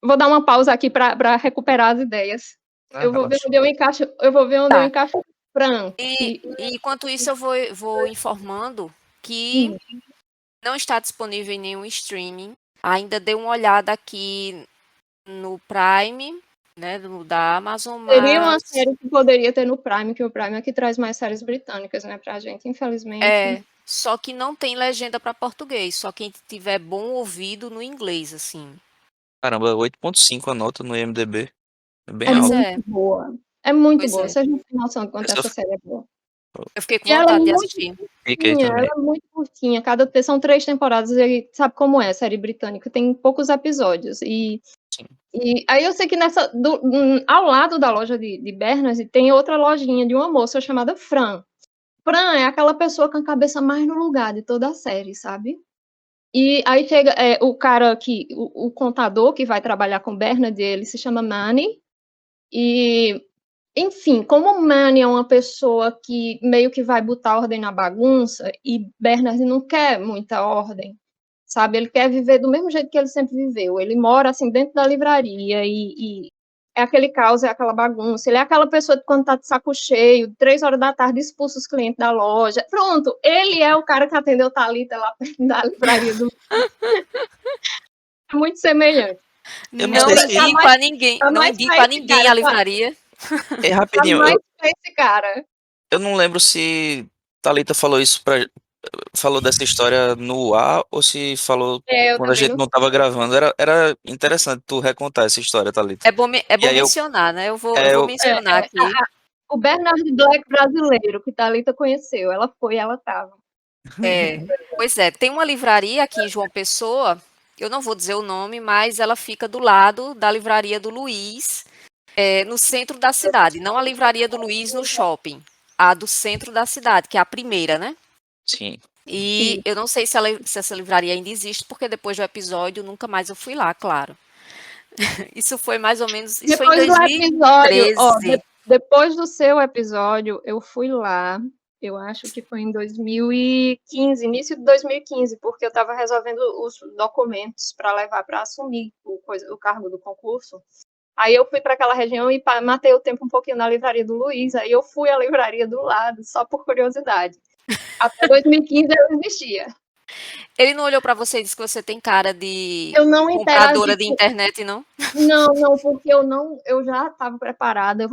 vou dar uma pausa aqui para recuperar as ideias. Eu vou ver onde eu encaixo Fran. E enquanto isso, eu vou informando que não está disponível em nenhum streaming. Ainda dei uma olhada aqui no Prime, né, da Amazon, Seria uma mas série que poderia ter no Prime, que o Prime é que traz mais séries britânicas, né, pra gente, infelizmente. só que não tem legenda para português, só quem tiver bom ouvido no inglês, assim. Caramba, 8.5 a nota no IMDb. É bem É Pois alto. muito boa. É muito Pois boa. é. Vocês não têm noção de quanto Essa essa série é boa. Eu fiquei com E ela é vontade de muito assistir. fiquei curtinha, ela também. é muito curtinha. São 3 temporadas e sabe como é, série britânica, tem poucos episódios. E Sim. aí eu sei que ao lado da loja de Berners tem outra lojinha de uma moça chamada Fran. Fran é aquela pessoa com a cabeça mais no lugar de toda a série, sabe? E aí chega o cara que, o contador que vai trabalhar com Bernard, ele se chama Manny. E, enfim, como o Manny é uma pessoa que meio que vai botar ordem na bagunça, e Bernard não quer muita ordem, sabe? Ele quer viver do mesmo jeito que ele sempre viveu. Ele mora, assim, dentro da livraria e é aquele caos, é aquela bagunça. Ele é aquela pessoa que, quando tá de saco cheio, 3 horas da tarde, expulsa os clientes da loja. Pronto, ele é o cara que atendeu Thalita lá perto da livraria do... É muito semelhante. Eu não Não sei se. indico a ninguém, Tá não mais indico pra a esse ninguém cara, a livraria. É tá rapidinho, mais pra esse cara. eu não lembro se Thalita falou isso falou dessa história no ar ou se falou Eu quando a também gente não não sei. tava gravando. Era interessante tu recontar essa história, Thalita. É E bom aí mencionar, né? Eu é, vou eu, mencionar aqui. O Bernard Black brasileiro, que Thalita conheceu. Ela foi, ela tava. Pois é, tem uma livraria aqui em João Pessoa, eu não vou dizer o nome, mas ela fica do lado da livraria do Luiz, no centro da cidade. Não a livraria do Luiz no shopping, a do centro da cidade, que é a primeira, né? sim. E eu não sei se essa livraria ainda existe, porque depois do episódio nunca mais eu fui lá, claro. Isso foi mais ou menos, isso foi em Depois do episódio, 2013. depois do seu episódio, eu fui lá. Eu acho que foi em 2015, início de 2015, porque eu estava resolvendo os documentos para levar para assumir o cargo do concurso. Aí eu fui para aquela região e matei o tempo um pouquinho na livraria do Luiz. Aí eu fui à livraria do lado, só por curiosidade. Até 2015 eu existia. Ele não olhou para você e disse que você tem cara de Eu não compradora interagi de internet, não? porque eu já estava preparada,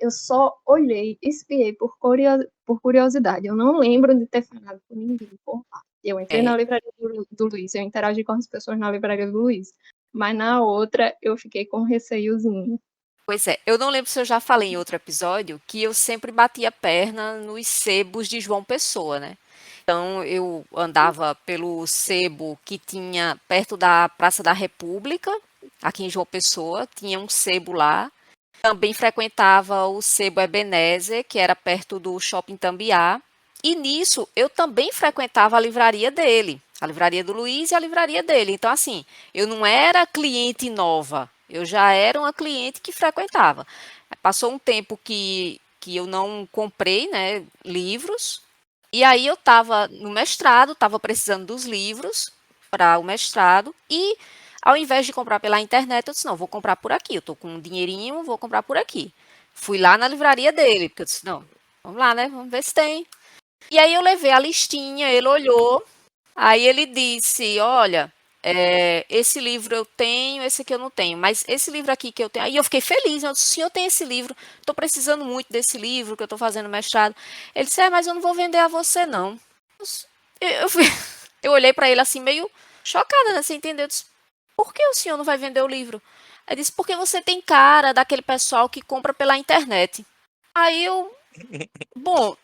eu só olhei, espiei por curiosidade. Eu não lembro de ter falado com ninguém por lá. Eu entrei na livraria do Luiz, eu interagi com as pessoas na livraria do Luiz, mas na outra eu fiquei com receiozinho. Pois é, eu não lembro se eu já falei em outro episódio que eu sempre batia perna nos sebos de João Pessoa, né? Então eu andava pelo sebo que tinha perto da Praça da República, aqui em João Pessoa, tinha um sebo lá. Também frequentava o sebo Ebenezer, que era perto do Shopping Tambiá. E nisso eu também frequentava a livraria dele, a livraria do Luiz e a livraria dele. Então, assim, eu não era cliente nova, eu já era uma cliente que frequentava. Passou um tempo que eu não comprei, né, livros, e aí eu estava no mestrado, estava precisando dos livros para o mestrado, e ao invés de comprar pela internet, eu disse, não, vou comprar por aqui, eu estou com um dinheirinho, vou comprar por aqui. Fui lá na livraria dele, porque eu disse, não, vamos lá, né, vamos ver se tem. E aí eu levei a listinha, ele olhou, aí ele disse, olha, esse livro eu tenho, esse aqui eu não tenho, mas esse livro aqui que eu tenho. Aí eu fiquei feliz, eu disse, o senhor tem esse livro, estou precisando muito desse livro, que eu estou fazendo mestrado. Ele disse, mas eu não vou vender a você, não. Eu, fui- eu olhei para ele assim, meio chocada, né? Você entendeu? Eu disse, por que o senhor não vai vender o livro? Ele disse, porque você tem cara daquele pessoal que compra pela internet. Aí eu, bom,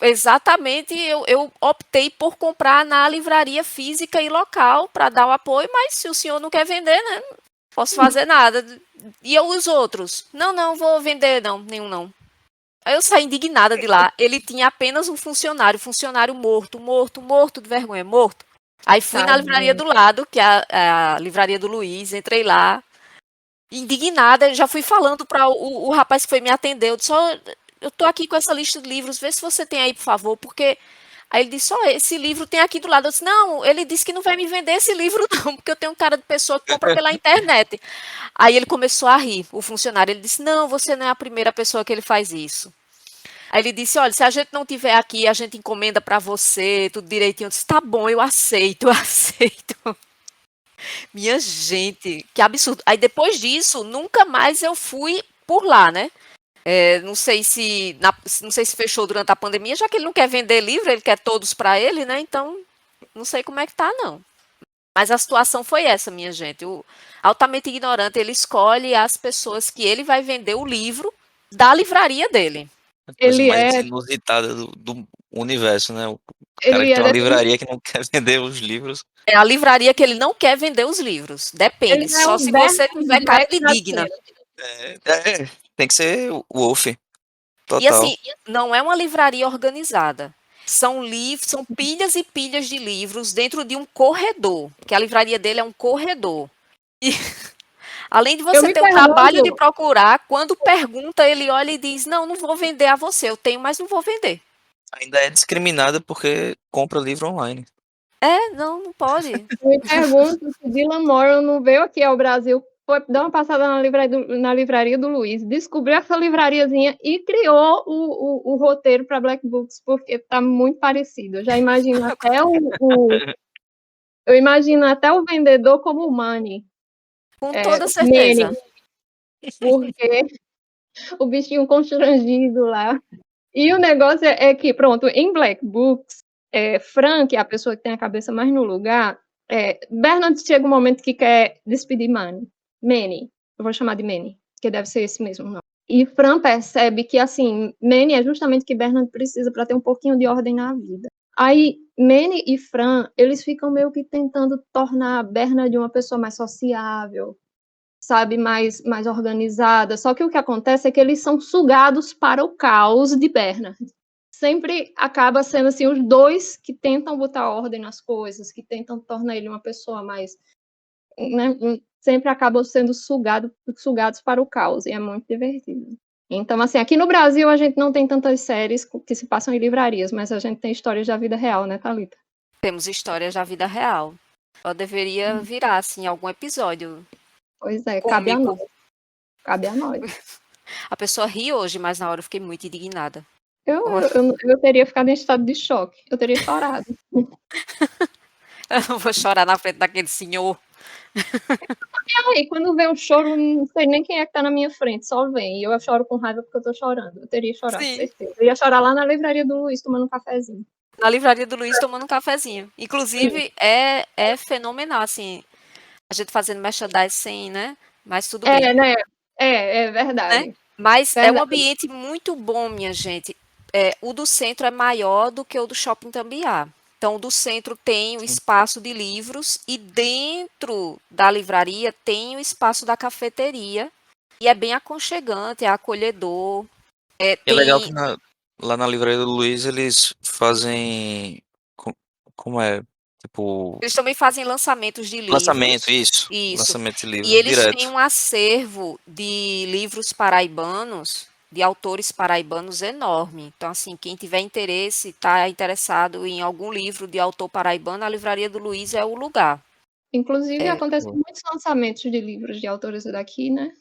exatamente, eu optei por comprar na livraria física e local para dar o apoio, mas se o senhor não quer vender, né, não posso fazer nada. E os outros? Não, não, vou vender, não, nenhum não. Aí eu saí indignada de lá. Ele tinha apenas um funcionário morto, morto, morto de vergonha, morto. Aí fui na livraria Tadinho. do lado, que é a livraria do Luiz, entrei lá, indignada, já fui falando para o rapaz que foi me atender, eu disse, eu tô aqui com essa lista de livros, vê se você tem aí, por favor, porque aí ele disse, esse livro tem aqui do lado. Eu disse, não, ele disse que não vai me vender esse livro não, porque eu tenho um cara de pessoa que compra pela internet. Aí ele começou a rir, o funcionário, ele disse, não, você não é a primeira pessoa que ele faz isso. Aí ele disse, olha, se a gente não tiver aqui, a gente encomenda para você, tudo direitinho. Eu disse, tá bom, eu aceito, eu aceito. Minha gente, que absurdo. Aí depois disso, nunca mais eu fui por lá, né? Não sei se fechou durante a pandemia, já que ele não quer vender livro, ele quer todos para ele, né? Então, não sei como é que tá, não. Mas a situação foi essa, minha gente. O altamente ignorante, ele escolhe as pessoas que ele vai vender o livro da livraria dele. A coisa Ele mais é, inusitada do universo, né? O cara ele que é tem uma desse, livraria que não quer vender os livros. É a livraria que ele não quer vender os livros. Depende, ele é só o se você Bernard tiver cara Black de da digna. Terra. Tem que ser o Wolf, E total. assim, não é uma livraria organizada. São livros, são pilhas e pilhas de livros dentro de um corredor, que a livraria dele é um corredor. E além de Eu você me ter o trabalho de pergunto, procurar, quando pergunta, ele olha e diz: Não, não vou vender a você, eu tenho, mas não vou vender. Ainda é discriminada porque compra livro online. Não, não pode. eu me pergunto se Dylan Moran não veio aqui ao Brasil, foi dar uma passada na livraria do Luiz, descobriu essa livrariazinha e criou o roteiro para Black Books, porque tá muito parecido. Eu já imagino até eu imagino até o vendedor como o Manny, Com toda Manny, certeza. porque o bichinho constrangido lá. E o negócio é que, pronto, em Black Books, Frank, a pessoa que tem a cabeça mais no lugar, Bernard chega um momento que quer despedir Manny, eu vou chamar de Manny, que deve ser esse mesmo nome. E Fran percebe que, assim, Manny é justamente o que Bernard precisa para ter um pouquinho de ordem na vida. Aí, Manny e Fran, eles ficam meio que tentando tornar Bernard uma pessoa mais sociável, sabe, mais organizada. Só que o que acontece é que eles são sugados para o caos de Bernard. Sempre acaba sendo assim os dois que tentam botar ordem nas coisas, que tentam tornar ele uma pessoa mais, né, sempre acabam sendo sugados para o caos, e é muito divertido. Então, assim, aqui no Brasil a gente não tem tantas séries que se passam em livrarias, mas a gente tem histórias da vida real, né, Thalita? Temos histórias da vida real. Só deveria virar, assim, algum episódio Pois é, cabe a nós. cômico. Cabe a nós. A pessoa ri hoje, mas na hora eu fiquei muito indignada. Eu teria ficado em estado de choque, eu teria chorado. Eu não vou chorar na frente daquele senhor. Aí, quando vem um choro, não sei nem quem é que tá na minha frente, só vem. E eu choro com raiva porque eu tô chorando. Eu teria chorado, Sim. certeza. Eu ia chorar lá na livraria do Luiz, tomando um cafezinho. Na livraria do Luiz tomando um cafezinho. Inclusive, é fenomenal, assim, a gente fazendo merchandising, né? Mas tudo bem, Né? É né? verdade. Mas é um Verdade. ambiente muito bom, minha gente. O do centro é maior do que o do Shopping Tambiá. Então, o do centro tem o Sim. espaço de livros e dentro da livraria tem o espaço da cafeteria. E é bem aconchegante, é acolhedor. É legal Tem que lá na livraria do Luiz eles fazem. Como é? Tipo, Eles também fazem lançamentos de lançamento, livros. isso. Isso. Lançamento de E livro, eles têm direto. um acervo de livros paraibanos, de autores paraibanos enorme. Então, assim, quem tiver interesse, está interessado em algum livro de autor paraibano, a Livraria do Luiz é o lugar. Inclusive, É acontecem muitos lançamentos de livros de autores daqui, né?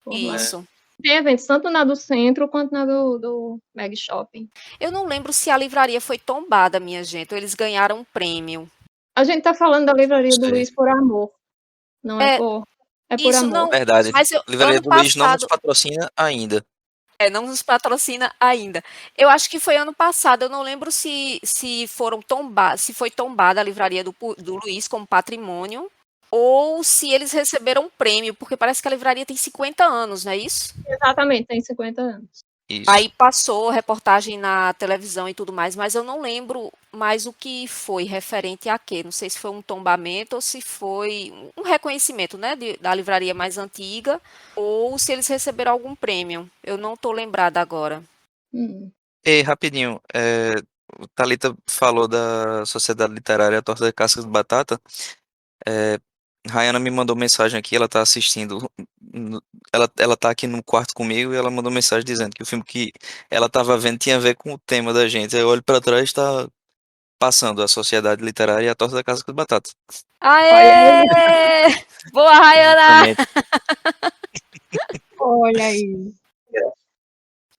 Por lá. É. isso. Tem eventos tanto na do centro quanto na do Mag Shopping. Eu não lembro se a livraria foi tombada, minha gente, ou eles ganharam um prêmio. A gente tá falando da livraria do Sei. Luiz por amor. Não é É, por. É por isso amor. não, Verdade. mas Livraria ano do Luiz não nos passado, patrocina ainda. não nos patrocina ainda. Eu acho que foi ano passado, eu não lembro se foram se foi tombada a livraria do Luiz como patrimônio, ou se eles receberam um prêmio, porque parece que a livraria tem 50 anos, não é isso? Exatamente, tem 50 anos. Isso. Aí passou reportagem na televisão e tudo mais, mas eu não lembro mais o que foi referente a quê. Não sei se foi um tombamento ou se foi um reconhecimento, né, da livraria mais antiga, ou se eles receberam algum prêmio. Eu não estou lembrada agora. Ei, rapidinho. O Thalita falou da Sociedade Literária Torta de Cascas de Batata. É, Rayana me mandou mensagem aqui, ela tá assistindo. Ela tá aqui no quarto comigo e ela mandou mensagem dizendo que o filme que ela tava vendo tinha a ver com o tema da gente. Aí eu olho pra trás e tá passando a Sociedade Literária e a Torta da Casca de Batata. Olha aí, Aê! Boa, Rayana! Exatamente. olha aí.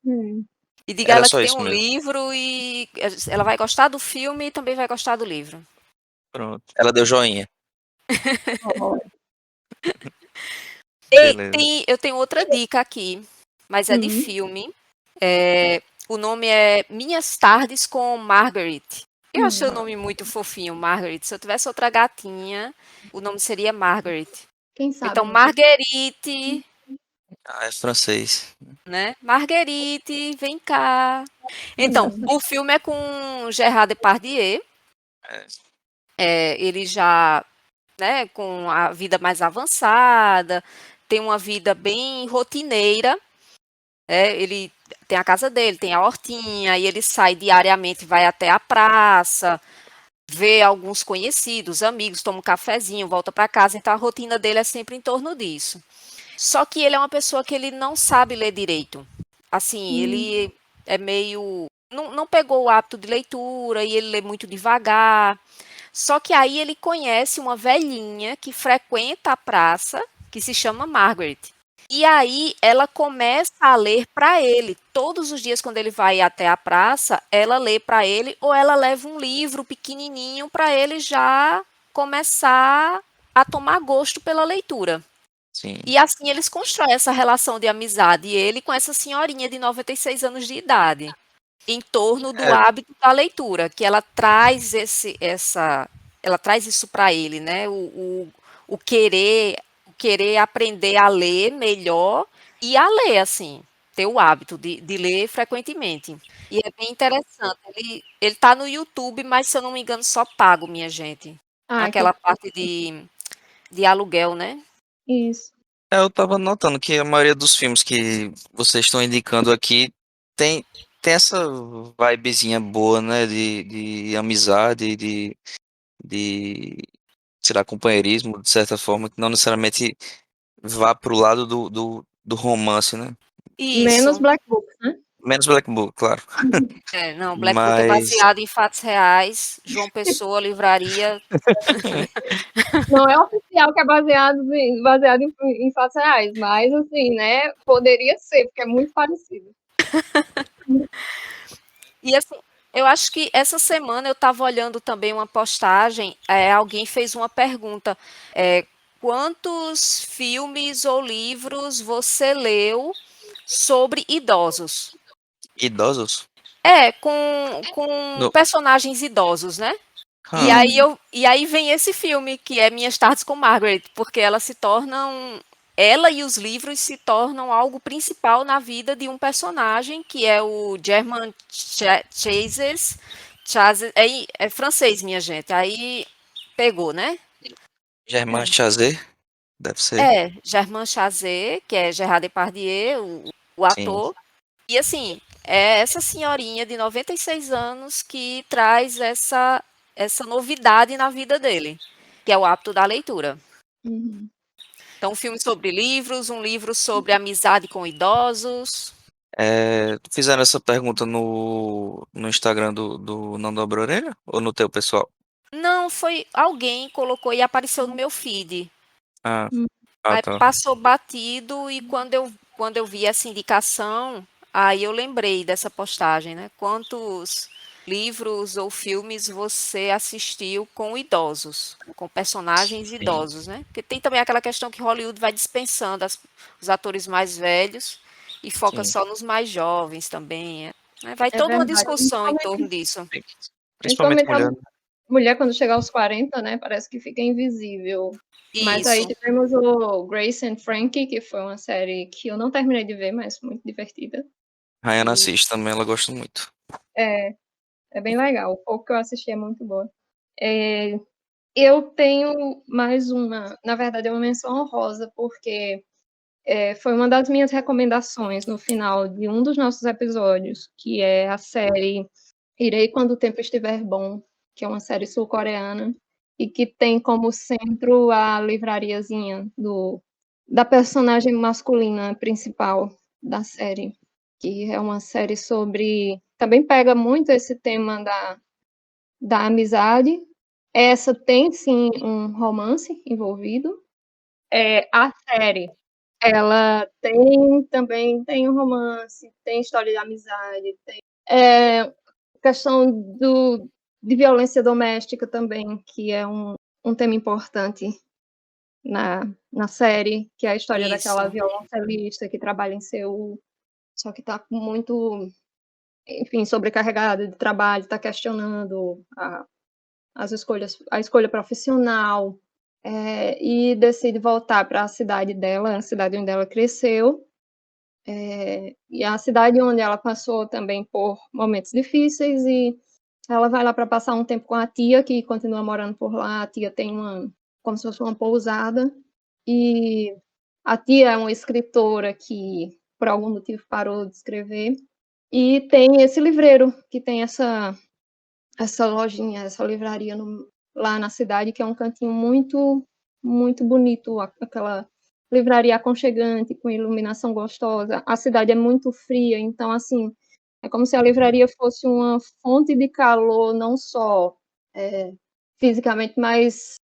Hum. E diga a Era ela que só tem isso um mesmo. livro e ela vai gostar do filme e também vai gostar do livro. Pronto. Ela deu joinha. Ó, E Beleza. eu tenho outra dica aqui, mas é de hum, filme. O nome é Minhas Tardes com Margaret. Eu achei o hum. nome muito fofinho, Margaret. Se eu tivesse outra gatinha, o nome seria Margaret. Quem sabe, Então, né? Marguerite, Ah, é francês. né? Marguerite, vem cá. Então, Hum, o filme é com Gerard Depardieu. É, Ele já, né, com a vida mais avançada, tem uma vida bem rotineira. Ele tem a casa dele, tem a hortinha, e ele sai diariamente, vai até a praça, vê alguns conhecidos, amigos, toma um cafezinho, volta para casa, então a rotina dele é sempre em torno disso. Só que ele é uma pessoa que ele não sabe ler direito. Assim, hum, ele é meio. Não pegou o hábito de leitura e ele lê muito devagar. Só que aí ele conhece uma velhinha que frequenta a praça, que se chama Margaret. E aí ela começa a ler para ele. Todos os dias, quando ele vai até a praça, ela lê para ele ou ela leva um livro pequenininho para ele já começar a tomar gosto pela leitura. sim. E assim eles constroem essa relação de amizade, ele com essa senhorinha de 96 anos de idade, em torno do É, hábito da leitura, que ela traz ela traz isso para ele, né? O querer aprender a ler melhor e a ler, assim, ter o hábito de ler frequentemente. E é bem interessante. Ele tá no YouTube, mas se eu não me engano, só pago, minha gente. Ai, que Naquela parte de aluguel, né? isso. eu tava notando que a maioria dos filmes que vocês estão indicando aqui tem, tem essa vibezinha boa, né? De amizade, de, sei lá, companheirismo, de certa forma, que não necessariamente vá pro lado do romance, né? Menos Isso. Black Books, né? Menos Black Book, claro. Não, Black Book é Mas baseado em fatos reais. João Pessoa, livraria. Não é oficial que é baseado em fatos reais, mas assim, né? Poderia ser, porque é muito parecido. E assim, eu acho que essa semana eu estava olhando também uma postagem, alguém fez uma pergunta, quantos filmes ou livros você leu sobre idosos? idosos? Com No, personagens idosos, né? E ah, aí, e aí vem esse filme, que é Minhas Tardes com Margaret, porque ela e os livros se tornam algo principal na vida de um personagem, que é o German Chazes, é francês, minha gente, aí pegou, né? Germain Chazet, deve ser. Germain Chazet, que é Gerard Depardieu, o Sim. ator, e assim, é essa senhorinha de 96 anos que traz essa novidade na vida dele, que é o hábito da leitura. Uhum. Então, um filme sobre livros, um livro sobre amizade com idosos. Fizeram essa pergunta no Instagram do Não Dobra a Orelha? Ou no teu pessoal? Não, foi alguém colocou e apareceu no meu feed. Ah, Hum. ah, Aí tá. passou batido e quando eu vi essa indicação, aí eu lembrei dessa postagem, né? Quantos livros ou filmes você assistiu com idosos, com personagens Sim, idosos, né? Porque tem também aquela questão que Hollywood vai dispensando os atores mais velhos e foca sim. só nos mais jovens também. Vai É toda uma verdade. discussão em torno disso. Principalmente Principalmente a mulher, né? mulher, quando chega aos 40, né? Parece que fica invisível. Mas aí Isso. tivemos o Grace and Frankie, que foi uma série que eu não terminei de ver, mas muito divertida. Rayana E assiste também, ela gosta muito. é, é bem legal. O pouco que eu assisti é muito boa. É, eu tenho mais uma, na verdade, é uma menção honrosa, porque foi uma das minhas recomendações no final de um dos nossos episódios, que é a série Irei Quando o Tempo Estiver Bom, que é uma série sul-coreana, e que tem como centro a livrariazinha da personagem masculina principal da série, que é uma série sobre... Também pega muito esse tema da amizade. Essa tem, sim, um romance envolvido. A série, ela também tem um romance, tem história de amizade, tem questão de violência doméstica também, que é um tema importante na série, que é a história daquela Isso. violoncelista que trabalha em Seul, só que está muito, enfim, sobrecarregada de trabalho, está questionando a escolha profissional, e decide voltar para a cidade dela, a cidade onde ela cresceu, e a cidade onde ela passou também por momentos difíceis, e ela vai lá para passar um tempo com a tia, que continua morando por lá. A tia tem como se fosse uma pousada, e a tia é uma escritora que, por algum motivo, parou de escrever, e tem esse livreiro, que tem essa lojinha, essa livraria lá na cidade, que é um cantinho muito, muito bonito, aquela livraria aconchegante, com iluminação gostosa. A cidade é muito fria, então, assim, é como se a livraria fosse uma fonte de calor, não só fisicamente, mas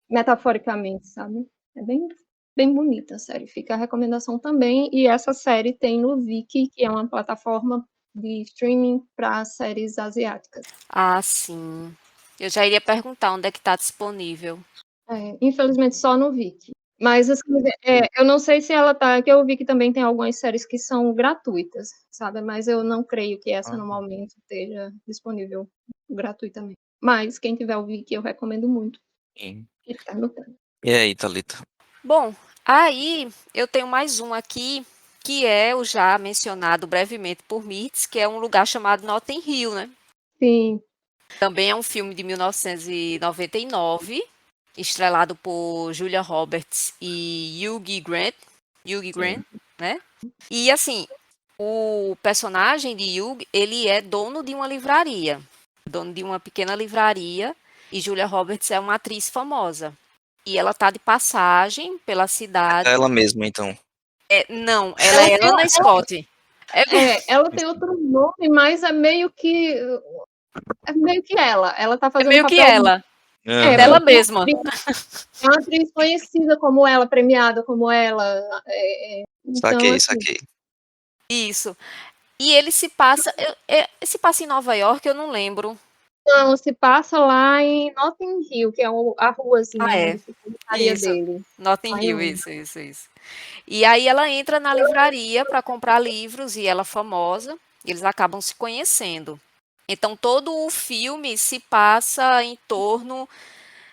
metaforicamente, sabe? É bem, bem bonita a série. Fica a recomendação também. E essa série tem no Viki, que é uma plataforma de streaming para séries asiáticas. Ah, sim. Eu já iria perguntar onde é que está disponível. Infelizmente só no Viki. Mas assim, eu não sei se ela tá, que eu vi que também tem algumas séries que são gratuitas, sabe? Mas eu não creio que essa no Ah, momento esteja disponível gratuitamente. Mas quem tiver o Viki eu recomendo muito. sim. E tá anotando. E aí, Thalita? Bom, aí eu tenho mais um aqui, que é o já mencionado brevemente por Mirtz, que é um lugar chamado Notting Hill, né? Sim. Também é um filme de 1999, estrelado por Julia Roberts e Hugh Grant, Sim. né? E assim, o personagem de Hugh, ele é dono de uma livraria, dono de uma pequena livraria, e Julia Roberts é uma atriz famosa. E ela tá de passagem pela É cidade. ela mesma, então. Não, ela Ela é tem, Anna Scott. ela tem outro nome, mas é meio que ela. Ela tá É fazendo o meio que papel ela, dela Aham. porque mesma. é uma atriz conhecida como ela, premiada como ela. Então, Saquei, assim, saquei. Isso. E ele se passa. Se passa em Nova York, eu não lembro. não, se passa lá em Notting Hill, que é a Ah, ruazinha é. onde fica a livraria Isso. dele. Notting Lá em Hill, Londres. isso. E aí ela entra na livraria para comprar livros e ela é famosa. E eles acabam se conhecendo. Então todo o filme se passa em torno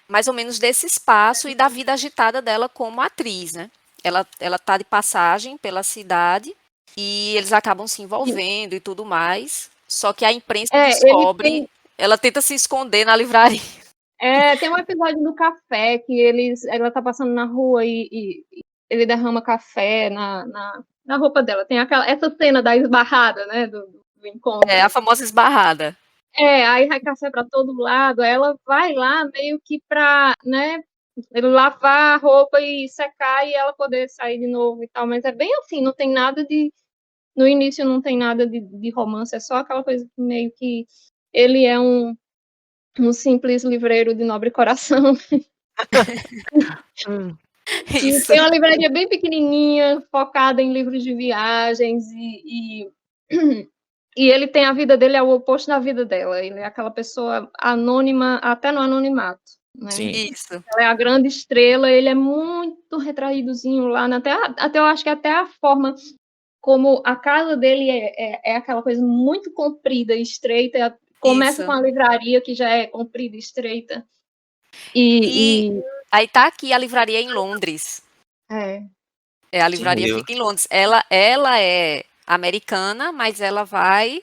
mais ou menos desse espaço e da vida agitada dela como atriz, né? Ela tá de passagem pela cidade e eles acabam se envolvendo e tudo mais. Só que a imprensa Ele descobre, tem. ela tenta se esconder na livraria. Tem um episódio do café que ela tá passando na rua e ele derrama café na roupa dela. Tem essa cena da esbarrada, né? Do É a encontro. famosa esbarrada. Aí vai café para todo lado. Ela vai lá meio que para, né, lavar a roupa e secar e ela poder sair de novo e tal. Mas é bem assim, não tem nada de. No início não tem nada de romance, é só aquela coisa que meio que ele é um simples livreiro de nobre coração. E Isso. tem uma livraria bem pequenininha, focada em livros de viagens e E ele tem a vida dele é o oposto da vida dela. Ele é aquela pessoa anônima, até no anonimato, né? Sim. Isso. Ela é a grande estrela, ele é muito retraídozinho lá, até eu acho que até a forma como a casa dele é aquela coisa muito comprida, estreita, começa Isso. com a livraria que já é comprida, estreita. E aí tá aqui a livraria em Londres. É, A livraria Sim, fica em Londres. Ela é americana, mas ela vai sim.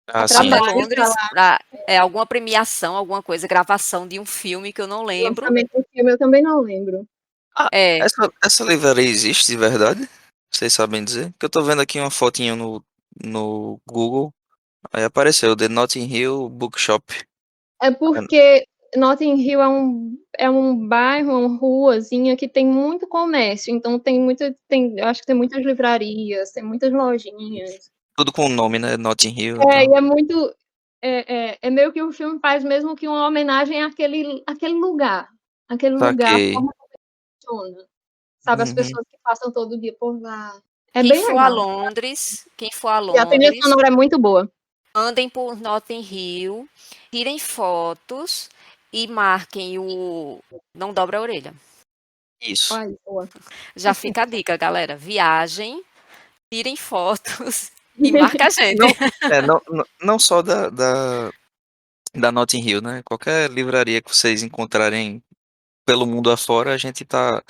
até trabalho para Londres lá. para alguma premiação, alguma coisa, gravação de um filme que eu não lembro. Lançamento do filme eu também não lembro. Ah, É, essa livraria existe de verdade? Vocês sabem dizer? Que eu tô vendo aqui uma fotinho no Google. Aí apareceu The Notting Hill Bookshop. É porque Notting Hill é um bairro, uma ruazinha que tem muito comércio, então eu acho que tem muitas livrarias, tem muitas lojinhas. Tudo com o nome, né? Notting Hill e É, tal. e é muito. É meio que o filme faz mesmo que uma homenagem àquele lugar. Aquele lugar, a Saquei. forma como funciona. Sabe, as Uhum. pessoas que passam todo dia por lá. É quem bem for a legal. Londres, quem for a E a trilha Londres, sonora é muito boa. andem por Notting Hill, tirem fotos e marquem o Não Dobra a Orelha. Isso. Ai, boa. Já fica a dica, galera. Viagem, tirem fotos e marca a gente. Não, não só da Notting Hill, né? Qualquer livraria que vocês encontrarem pelo mundo afora, a gente tá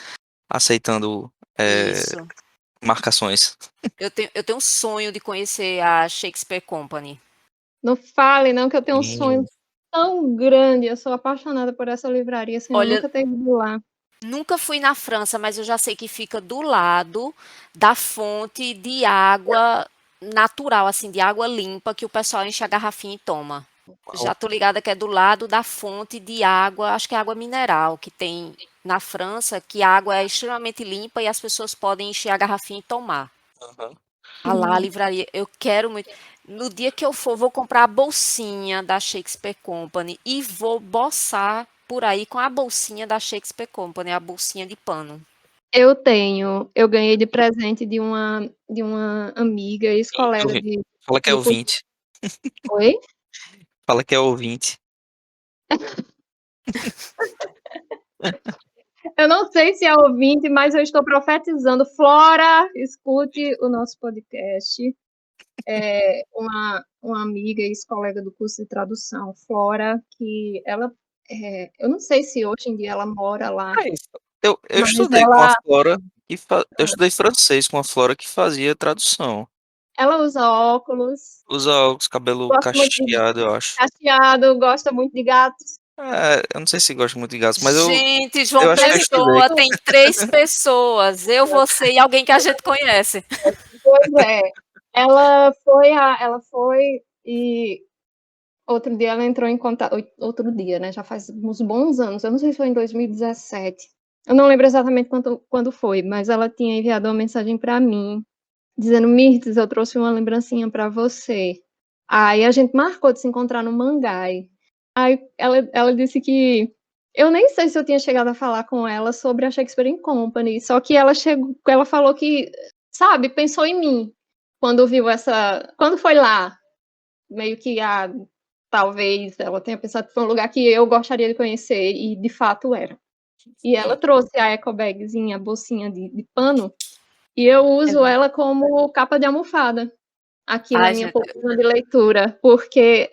aceitando Isso. marcações. Eu tenho um sonho de conhecer a Shakespeare Company. Não fale, não, que eu tenho um sonho Sim. tão grande. Eu sou apaixonada por essa livraria, assim, eu Olha, nunca ter ido lá. nunca fui na França, mas eu já sei que fica do lado da fonte de água natural, assim, de água limpa que o pessoal enche a garrafinha e toma. Já Uau. tô ligada que é do lado da fonte de água, acho que é água mineral que tem na França, que a água é extremamente limpa e as pessoas podem encher a garrafinha e tomar. Aham. Ah lá, a livraria, eu quero muito. No dia que eu for, vou comprar a bolsinha da Shakespeare Company e vou boçar por aí com a bolsinha da Shakespeare Company, a bolsinha de pano. Eu ganhei de presente de uma amiga, ex-colega Fala que é de curso. ouvinte. Oi? Fala que é ouvinte. Eu não sei se é ouvinte, mas eu estou profetizando. Flora, escute o nosso podcast. Uma amiga, ex-colega do curso de tradução, Flora, que ela, eu não sei se hoje em dia ela mora lá, É isso. Eu mas estudei com a ela, Flora eu estudei francês com a Flora que fazia tradução. ela usa óculos, Usa os cabelo gosta muito de cacheado, eu acho. cacheado, gosta muito de gatos. Eu não sei se gosto muito de gatos, mas Gente, eu João acho que eu Deve estudei. Pessoa tem 3 pessoas. Eu, você e alguém que a gente conhece. Pois é. Ela foi e outro dia ela entrou em contato, outro dia, né? Já faz uns bons anos. Eu não sei se foi em 2017. Eu não lembro exatamente quando foi, mas ela tinha enviado uma mensagem para mim, dizendo: Mirtes, eu trouxe uma lembrancinha para você. Aí a gente marcou de se encontrar no Mangai. Aí ela disse que eu nem sei se eu tinha chegado a falar com ela sobre a Shakespeare Company, só que ela falou que, sabe, pensou em mim quando viu quando foi lá, meio que talvez ela tenha pensado que foi um lugar que eu gostaria de conhecer e de fato era. E ela trouxe a eco bagzinha, a bolsinha de pano, e eu uso ela como capa de almofada aqui na Ai, minha gente, poltrona de leitura, porque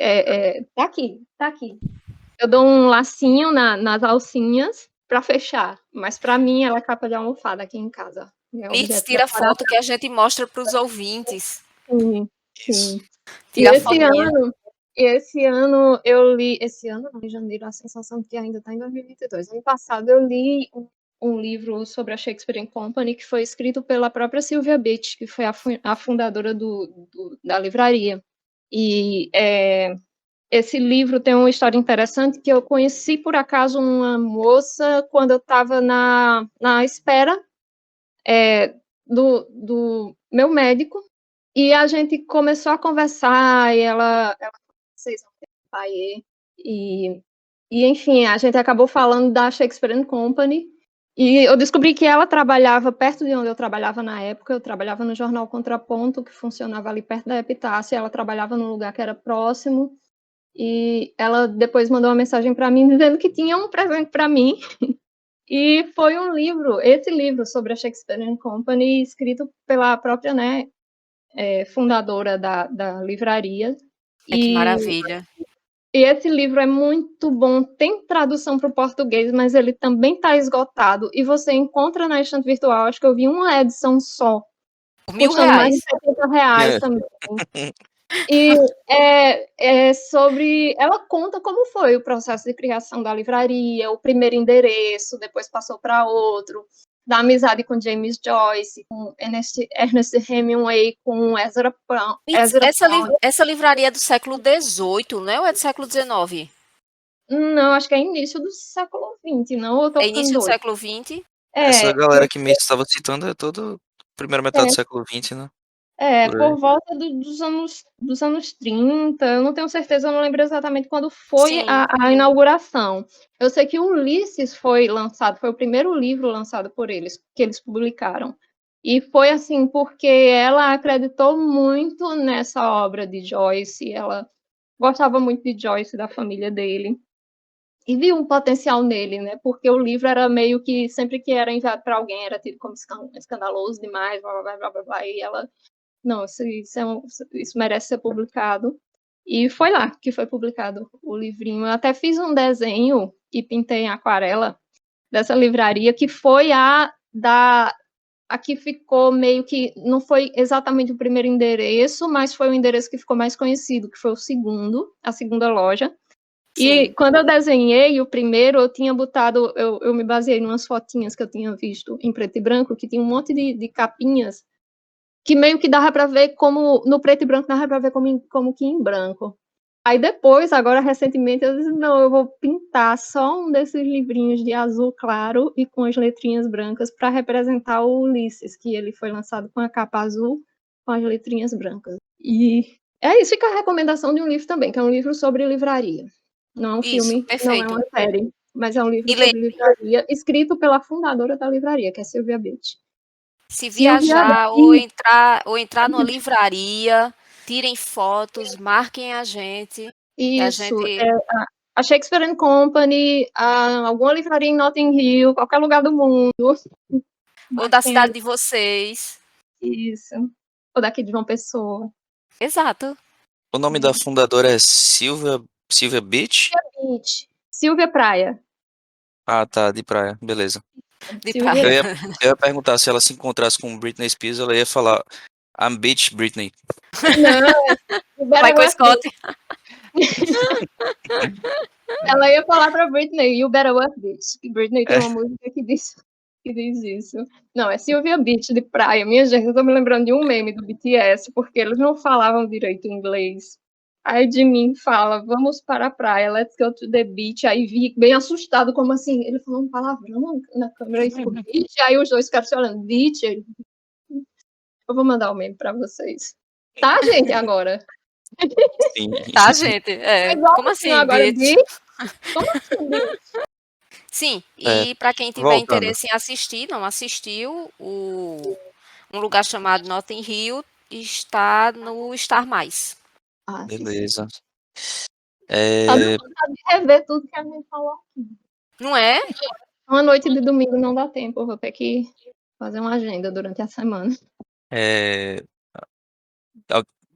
tá aqui, tá aqui. Eu dou um lacinho nas alcinhas para fechar, mas para mim ela é capa de almofada aqui em casa. É Mirtz, objeto de tira foto decoração. que a gente mostra para os ouvintes. Sim, Isso. sim. E Tira a fotinha. esse ano eu li, esse ano não, em janeiro, a sensação de que ainda está em 2022. Ano passado eu li um livro sobre a Shakespeare Company que foi escrito pela própria Sylvia Beach, que foi a fundadora da livraria. E esse livro tem uma história interessante que eu conheci por acaso uma moça quando eu estava na espera do meu médico e a gente começou a conversar e ela fez um paiê e enfim, a gente acabou falando da Shakespeare Company E eu descobri que ela trabalhava perto de onde eu trabalhava na época. Eu trabalhava no jornal Contraponto, que funcionava ali perto da Epitácio. Ela trabalhava num lugar que era próximo. E ela depois mandou uma mensagem para mim dizendo que tinha um presente para mim. E foi um livro, esse livro sobre a Shakespeare Company, escrito pela própria, né, fundadora da livraria. Que E maravilha. esse livro é muito bom, tem tradução para o português, mas ele também está esgotado. E você encontra na estante virtual, acho que eu vi uma edição só, Por custando mais de R$ 70 também. E sobre. Ela conta como foi o processo de criação da livraria, o primeiro endereço, depois passou para outro, da amizade com James Joyce, com Ernest Hemingway, com Ezra Pound. Essa livraria é do século XVIII, né? Ou é do século XIX? Não, acho que é início do século XX, não? Ou eu tô É ficando início do doido? século XX? Essa É, galera que Mendes estava citando é toda primeira metade do século XX, né? Por aí. por volta dos anos 30, eu não tenho certeza, eu não lembro exatamente quando foi Sim. a inauguração. Eu sei que Ulisses foi lançado, foi o primeiro livro lançado por eles, que eles publicaram. E foi assim, porque ela acreditou muito nessa obra de Joyce, ela gostava muito de Joyce, da família dele, e viu um potencial nele, né? Porque o livro era meio que, sempre que era enviado para alguém, era tido como escandaloso demais, blá, blá, blá, blá, blá, e ela não, isso merece ser publicado. E foi lá que foi publicado o livrinho. Eu até fiz um desenho e pintei em aquarela dessa livraria, que foi a que ficou meio que, não foi exatamente o primeiro endereço, mas foi o endereço que ficou mais conhecido, que foi a segunda loja. E Sim. quando eu desenhei o primeiro, eu tinha botado, eu me baseei em umas fotinhas que eu tinha visto em preto e branco, que tinha um monte de capinhas que meio que dava para ver como, no preto e branco, dava para ver como que em branco. Aí depois, agora recentemente, eu disse, não, eu vou pintar só um desses livrinhos de azul claro e com as letrinhas brancas para representar o Ulisses, que ele foi lançado com a capa azul com as letrinhas brancas. E é isso, fica a recomendação de um livro também, que é um livro sobre livraria. Não é um Isso, filme, não é perfeito. uma série, mas é um livro E sobre livraria, escrito pela fundadora da livraria, que é Sylvia Beach. se Sylvia viajar Beach. ou entrar numa livraria, tirem fotos, marquem a gente. Que a Isso, gente a Shakespeare Company, alguma livraria em Notting Hill, qualquer lugar do mundo. ou da Marquem cidade de vocês. isso. Ou daqui de João Pessoa. Exato. O nome da fundadora é Sylvia Beach? Beach. Silvia Praia. Ah, tá, de praia, beleza. De Silvia Eu praia. ia, eu ia perguntar se ela se encontrasse com Britney Spears, ela ia falar I'm Beach Britney. Não, you better Michael work this. Scott. Ela ia falar pra Britney, you better work this. E Britney tem É. uma música que diz isso. Não, é Sylvia Beach de praia. Minha gente, eu tô me lembrando de um meme do BTS, porque eles não falavam direito inglês. Aí Jimin fala, vamos para a praia, let's go to the beach. Aí vi bem assustado, como assim? Ele falou um palavrão na câmera e ficou beach. Aí os dois ficaram se olhando, beach. Eu vou mandar o meme para vocês. Tá, gente, agora? Sim. Tá, gente? É igual Como assim assim, agora, bitch? beach? Como assim, beach? Sim, É, e para quem tiver voltando. interesse em assistir, não assistiu, um lugar chamado Notting Hill está no Star Mais. Ah, sim. Beleza. Tá dando É, vontade de rever tudo que a gente falou. Não é? Uma noite de domingo não dá tempo, eu vou ter que fazer uma agenda durante a semana. é,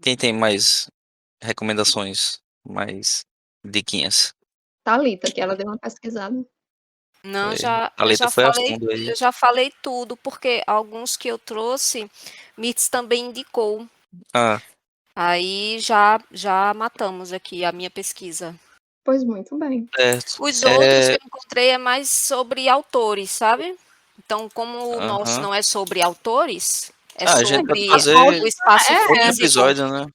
quem tem mais recomendações, mais diquinhas? Thalita, que ela deu uma pesquisada. Não, A letra foi a fundo aí. eu já falei tudo, porque alguns que eu trouxe, Mits também indicou. Ah, Aí já matamos aqui a minha pesquisa. Pois muito bem. certo. Os outros que eu encontrei é mais sobre autores, sabe? Então, como o nosso Aham. não é sobre autores, é A gente pode sobre fazer o espaço outro físico. episódio, né?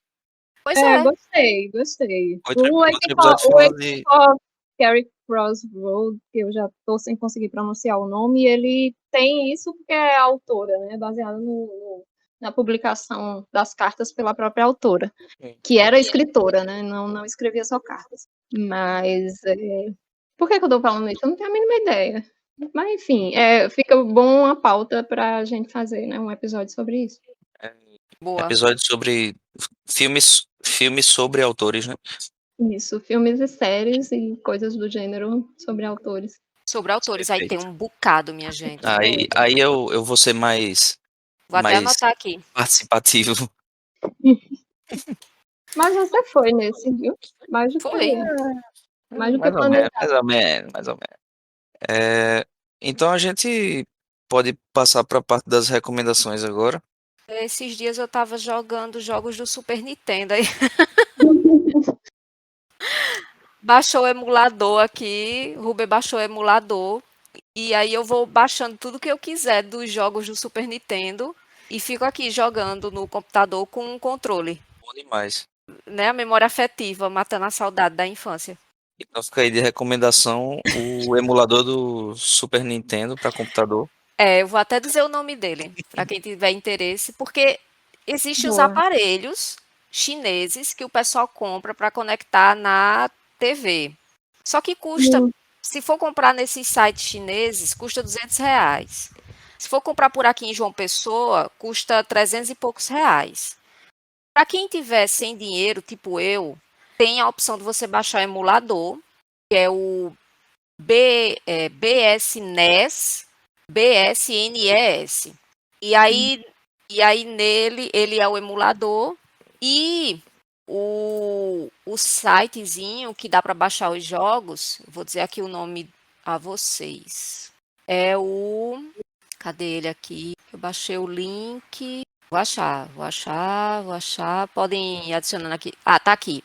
Pois é. Gostei. Outro episódio falando de. Gary Crossroad, que eu já estou sem conseguir pronunciar o nome, ele tem isso porque é autora, né? Baseada na publicação das cartas pela própria autora, que era escritora, né? Não escrevia só cartas. Mas por que eu estou falando isso? Eu não tenho a mínima ideia. Mas, enfim, fica bom a pauta pra gente fazer, né, um episódio sobre isso. Boa. Episódio sobre filmes sobre autores, né? Isso, filmes e séries e coisas do gênero sobre autores. Sobre autores, aí tem Perfeito. um bocado, minha gente. Aí eu vou ser mais Vou até anotar aqui. participativo. Mas você foi nesse, viu? Mais do que Foi. planejado. Mais ou menos, mais ou menos. Então a gente pode passar para a parte das recomendações agora. Esses dias eu tava jogando jogos do Super Nintendo aí. Baixou o emulador aqui, o Ruber baixou o emulador. E aí eu vou baixando tudo que eu quiser dos jogos do Super Nintendo e fico aqui jogando no computador com um controle, Bom demais. né? A memória afetiva, matando a saudade da infância. Então fica aí de recomendação o emulador do Super Nintendo para computador. Eu vou até dizer o nome dele, para quem tiver interesse, porque existem os Boa. aparelhos chineses que o pessoal compra para conectar na TV. Só que custa, se for comprar nesses sites chineses, custa R$ 200. Se for comprar por aqui em João Pessoa, custa 300 e poucos reais. Para quem tiver sem dinheiro, tipo eu, tem a opção de você baixar o emulador, que é o BSNES, BSNES. E aí nele, ele é o emulador e o sitezinho que dá para baixar os jogos, vou dizer aqui o nome a vocês. É o... Cadê ele aqui? Eu baixei o link. Vou achar. Podem ir adicionando aqui. Ah, tá aqui.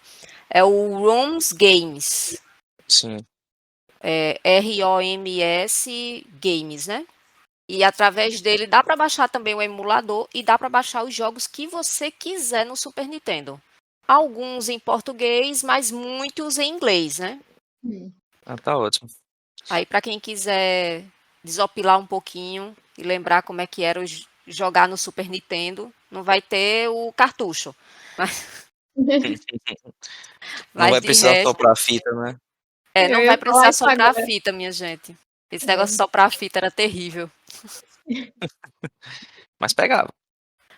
É o ROMs Games. Sim. ROMS Games, né? E através dele dá para baixar também o emulador e dá para baixar os jogos que você quiser no Super Nintendo. Alguns em português, mas muitos em inglês, né? Ah, tá ótimo. Aí para quem quiser desopilar um pouquinho e lembrar como é que era jogar no Super Nintendo, não vai ter o cartucho. Não Mas vai de precisar resto, soprar a fita, né? não Eu vai ia falar precisar isso soprar a agora. fita, minha gente. Esse negócio de soprar a fita era terrível. Mas pegava.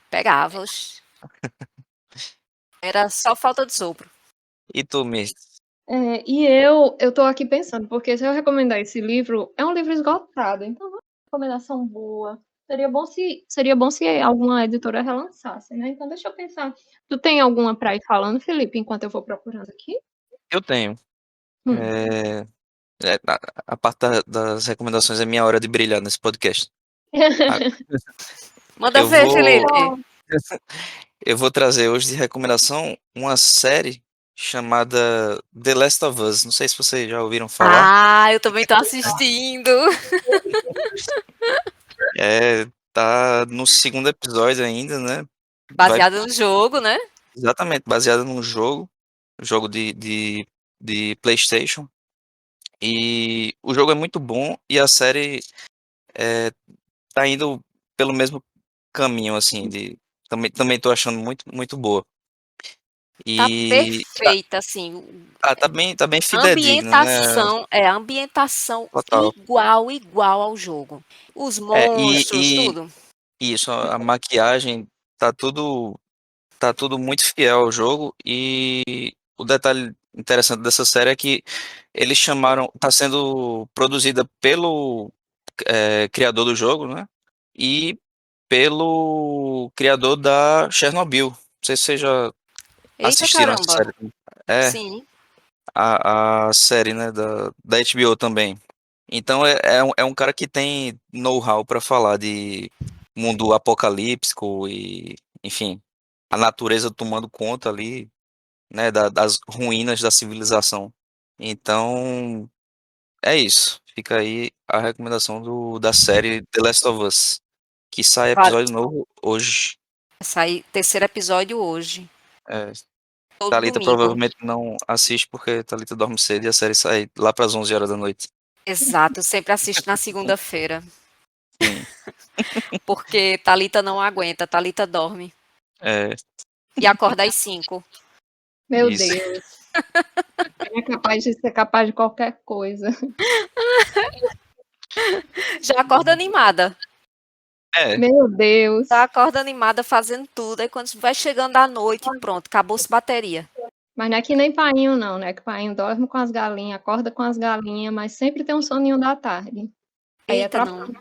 Pegava, oxe. Era só falta de sopro. E tu, Miss? E eu tô aqui pensando, porque se eu recomendar esse livro, é um livro esgotado, então é uma recomendação boa. Seria bom se alguma editora relançasse, né? Então deixa eu pensar. Tu tem alguma pra ir falando, Felipe, enquanto eu vou procurando aqui? Eu tenho. Hum. A parte das recomendações é minha hora de brilhar nesse podcast. Manda Eu ver, vou, Felipe. eu vou trazer hoje de recomendação uma série chamada The Last of Us. Não sei se vocês já ouviram falar. Ah, eu também tô assistindo. Tá no segundo episódio ainda, né? Vai Baseado no jogo, né? exatamente baseada num jogo de PlayStation. E o jogo é muito bom e a série tá indo pelo mesmo caminho, assim, também tô achando muito, muito boa. Tá E perfeita, assim. tá bem A fidedigna, né? ambientação Total. igual ao jogo. Os É, monstros, tudo. isso, a maquiagem tá tudo, tá tudo muito fiel ao jogo. E o detalhe interessante dessa série é que eles chamaram, tá sendo produzida pelo criador do jogo, né? E pelo criador da Chernobyl. Não sei se vocês já Eita assistiram essa caramba. série. É, Sim. a série, né, da HBO também. Então é um cara que tem know-how para falar de mundo apocalíptico e, enfim, a natureza tomando conta ali, né, das ruínas da civilização. Então, é isso. Fica aí a recomendação da série The Last of Us, que sai Vai episódio novo hoje. sair terceiro episódio hoje. É, Todo Thalita domingo. provavelmente não assiste porque Thalita dorme cedo e a série sai lá para as 11 horas da noite. Exato, eu sempre assisto na segunda-feira. Sim. Porque Thalita não aguenta, Thalita dorme. É, E acorda às 5. Meu isso. Deus. É capaz de ser capaz de qualquer coisa. Já acorda animada. É, Meu Deus. Já acorda animada fazendo tudo. Aí quando vai chegando à noite, pronto, acabou-se bateria. Mas não é que nem painho, não, né? Que painho dorme com as galinhas, acorda com as galinhas, mas sempre tem um soninho da tarde. Aí Eita, atrapalha. não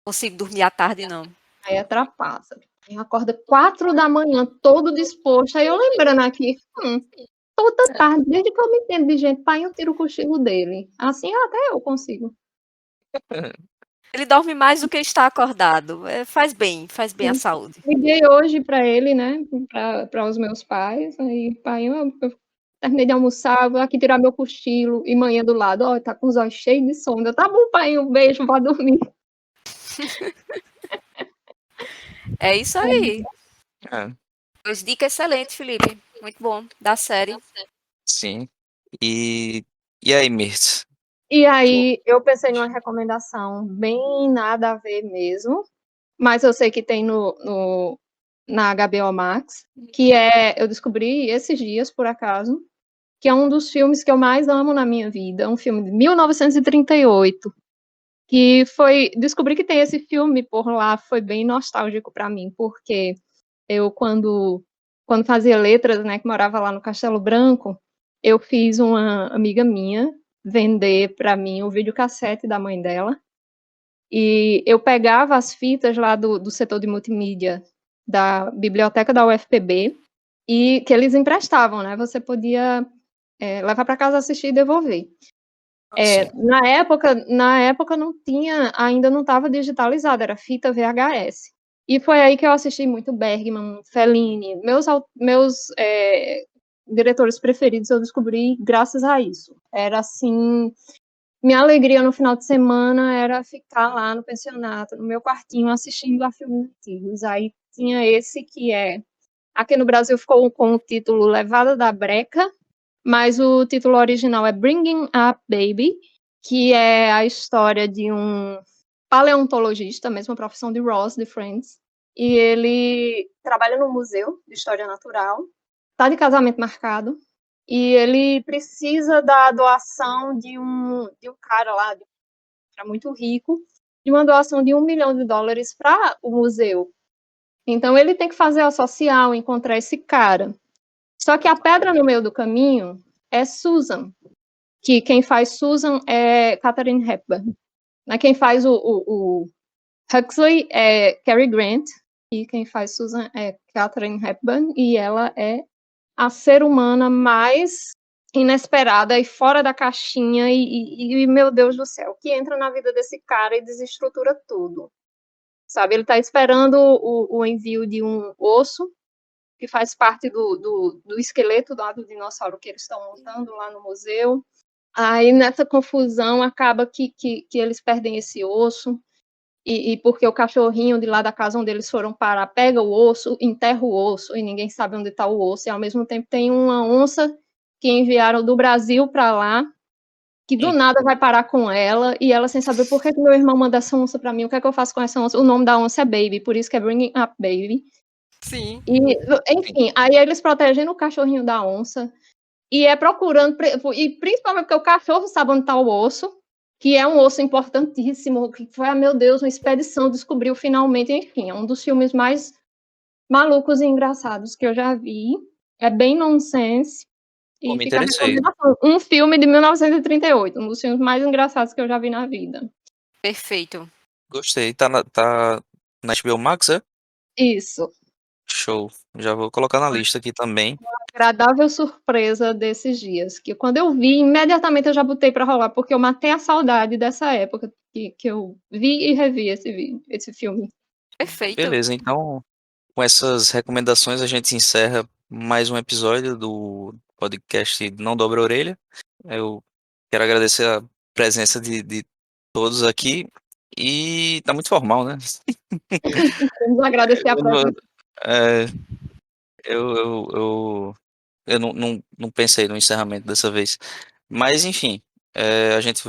consigo dormir à tarde, não. Aí atrapassa. Aí acorda 4 da manhã, todo disposto. Aí eu lembrando aqui, toda tarde, desde que eu me entendo de gente, pai, eu tiro o cochilo dele. Assim até eu consigo. Ele dorme mais do que está acordado. Faz bem à Sim. saúde. Liguei hoje para ele, né? Para os meus pais. Aí, pai, eu terminei de almoçar, vou aqui tirar meu cochilo. E manhã do lado, ó, tá com os olhos cheios de sono. Tá bom, pai, um beijo, vou dormir. É isso aí. é, Pois dica excelente, Felipe. Muito bom. Da série. sim. E aí, Mirtz? E aí, eu pensei numa recomendação bem nada a ver mesmo, mas eu sei que tem na HBO Max, que eu descobri esses dias, por acaso, que é um dos filmes que eu mais amo na minha vida, um filme de 1938, que descobri que tem esse filme por lá, foi bem nostálgico para mim, porque eu, quando fazia letras, né, que morava lá no Castelo Branco, eu fiz uma amiga minha vender para mim o videocassete da mãe dela, e eu pegava as fitas lá do setor de multimídia da biblioteca da UFPB, e que eles emprestavam, né, você podia levar para casa, assistir e devolver. Sim. Na época não tinha, ainda não estava digitalizado, era fita VHS. E foi aí que eu assisti muito Bergman, Fellini, meus diretores preferidos eu descobri graças a isso. Era assim, minha alegria no final de semana era ficar lá no pensionato, no meu quartinho, assistindo a filmes antigos. Aí tinha esse aqui no Brasil ficou com o título Levada da Breca, mas o título original é Bringing Up Baby, que é a história de um paleontologista, mesma profissão de Ross, de Friends, e ele trabalha no museu de história natural, está de casamento marcado, e ele precisa da doação de um cara lá, de um cara muito rico, de uma doação de US$ 1 milhão para o museu. Então ele tem que fazer a social, encontrar esse cara. Só que a pedra no meio do caminho é Susan, que quem faz Susan é Katharine Hepburn. Quem faz o Huxley é Cary Grant, e quem faz Susan é Katharine Hepburn, e ela é a ser humana mais inesperada e fora da caixinha, e meu Deus do céu, que entra na vida desse cara e desestrutura tudo. Sabe, ele está esperando o envio de um osso que faz parte do esqueleto do dinossauro que eles estão montando lá no museu. Aí, nessa confusão, acaba que eles perdem esse osso, e porque o cachorrinho de lá da casa onde eles foram parar pega o osso, enterra o osso, e ninguém sabe onde está o osso, e ao mesmo tempo tem uma onça que enviaram do Brasil para lá, que do nada vai parar com ela, e ela sem saber por que meu irmão manda essa onça para mim, o que é que eu faço com essa onça? O nome da onça é Baby, por isso que é Bringing Up Baby. Sim. E, enfim, aí eles protegendo o cachorrinho da onça, e procurando, e principalmente porque o cachorro sabe onde está o osso, que é um osso importantíssimo, que foi, meu Deus, uma expedição, descobriu finalmente, enfim, é um dos filmes mais malucos e engraçados que eu já vi, é bem nonsense, Pô, e me fica a interessei. recomendação, um filme de 1938, um dos filmes mais engraçados que eu já vi na vida. Perfeito. Gostei. Tá na HBO Max, é? Isso. Show. Já vou colocar na lista aqui também. Agradável surpresa desses dias, que quando eu vi, imediatamente eu já botei para rolar, porque eu matei a saudade dessa época que eu vi e revi esse filme. Perfeito. Beleza, então, com essas recomendações, a gente encerra mais um episódio do podcast Não Dobra a Orelha. Eu quero agradecer a presença de todos aqui. E tá muito formal, né? Vamos agradecer a Eu, não- presença. é, eu não pensei no encerramento dessa vez. Mas, enfim, a gente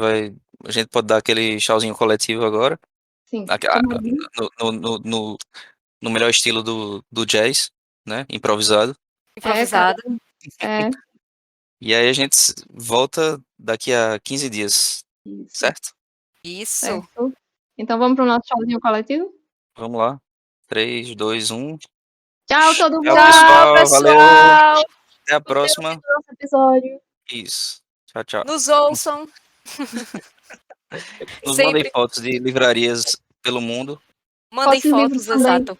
pode dar aquele tchauzinho coletivo agora. Sim, Aque- a- combinado. no melhor estilo do jazz, né? Improvisado. Cara, Improvisado. é E aí a gente volta daqui a 15 dias, isso. certo? Isso. Certo? Então vamos para o nosso tchauzinho coletivo? Vamos lá. 3, 2, 1. Tchau, todo mundo! Tchau, pessoal. Valeu. pessoal! Até a próxima. Nosso episódio. Isso. Tchau, tchau. Nos ouçam. Nos mandem Sempre fotos de livrarias pelo mundo. mandem Posse livros fotos, também. exato.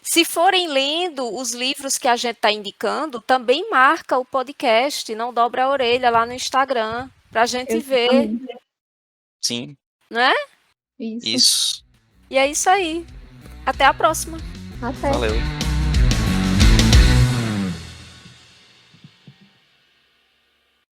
Se forem lendo os livros que a gente está indicando, também marca o podcast, não dobra a orelha lá no Instagram, para a gente ver, Exatamente. Sim, não é? Isso. isso. E é isso aí. Até a próxima. Até. Valeu.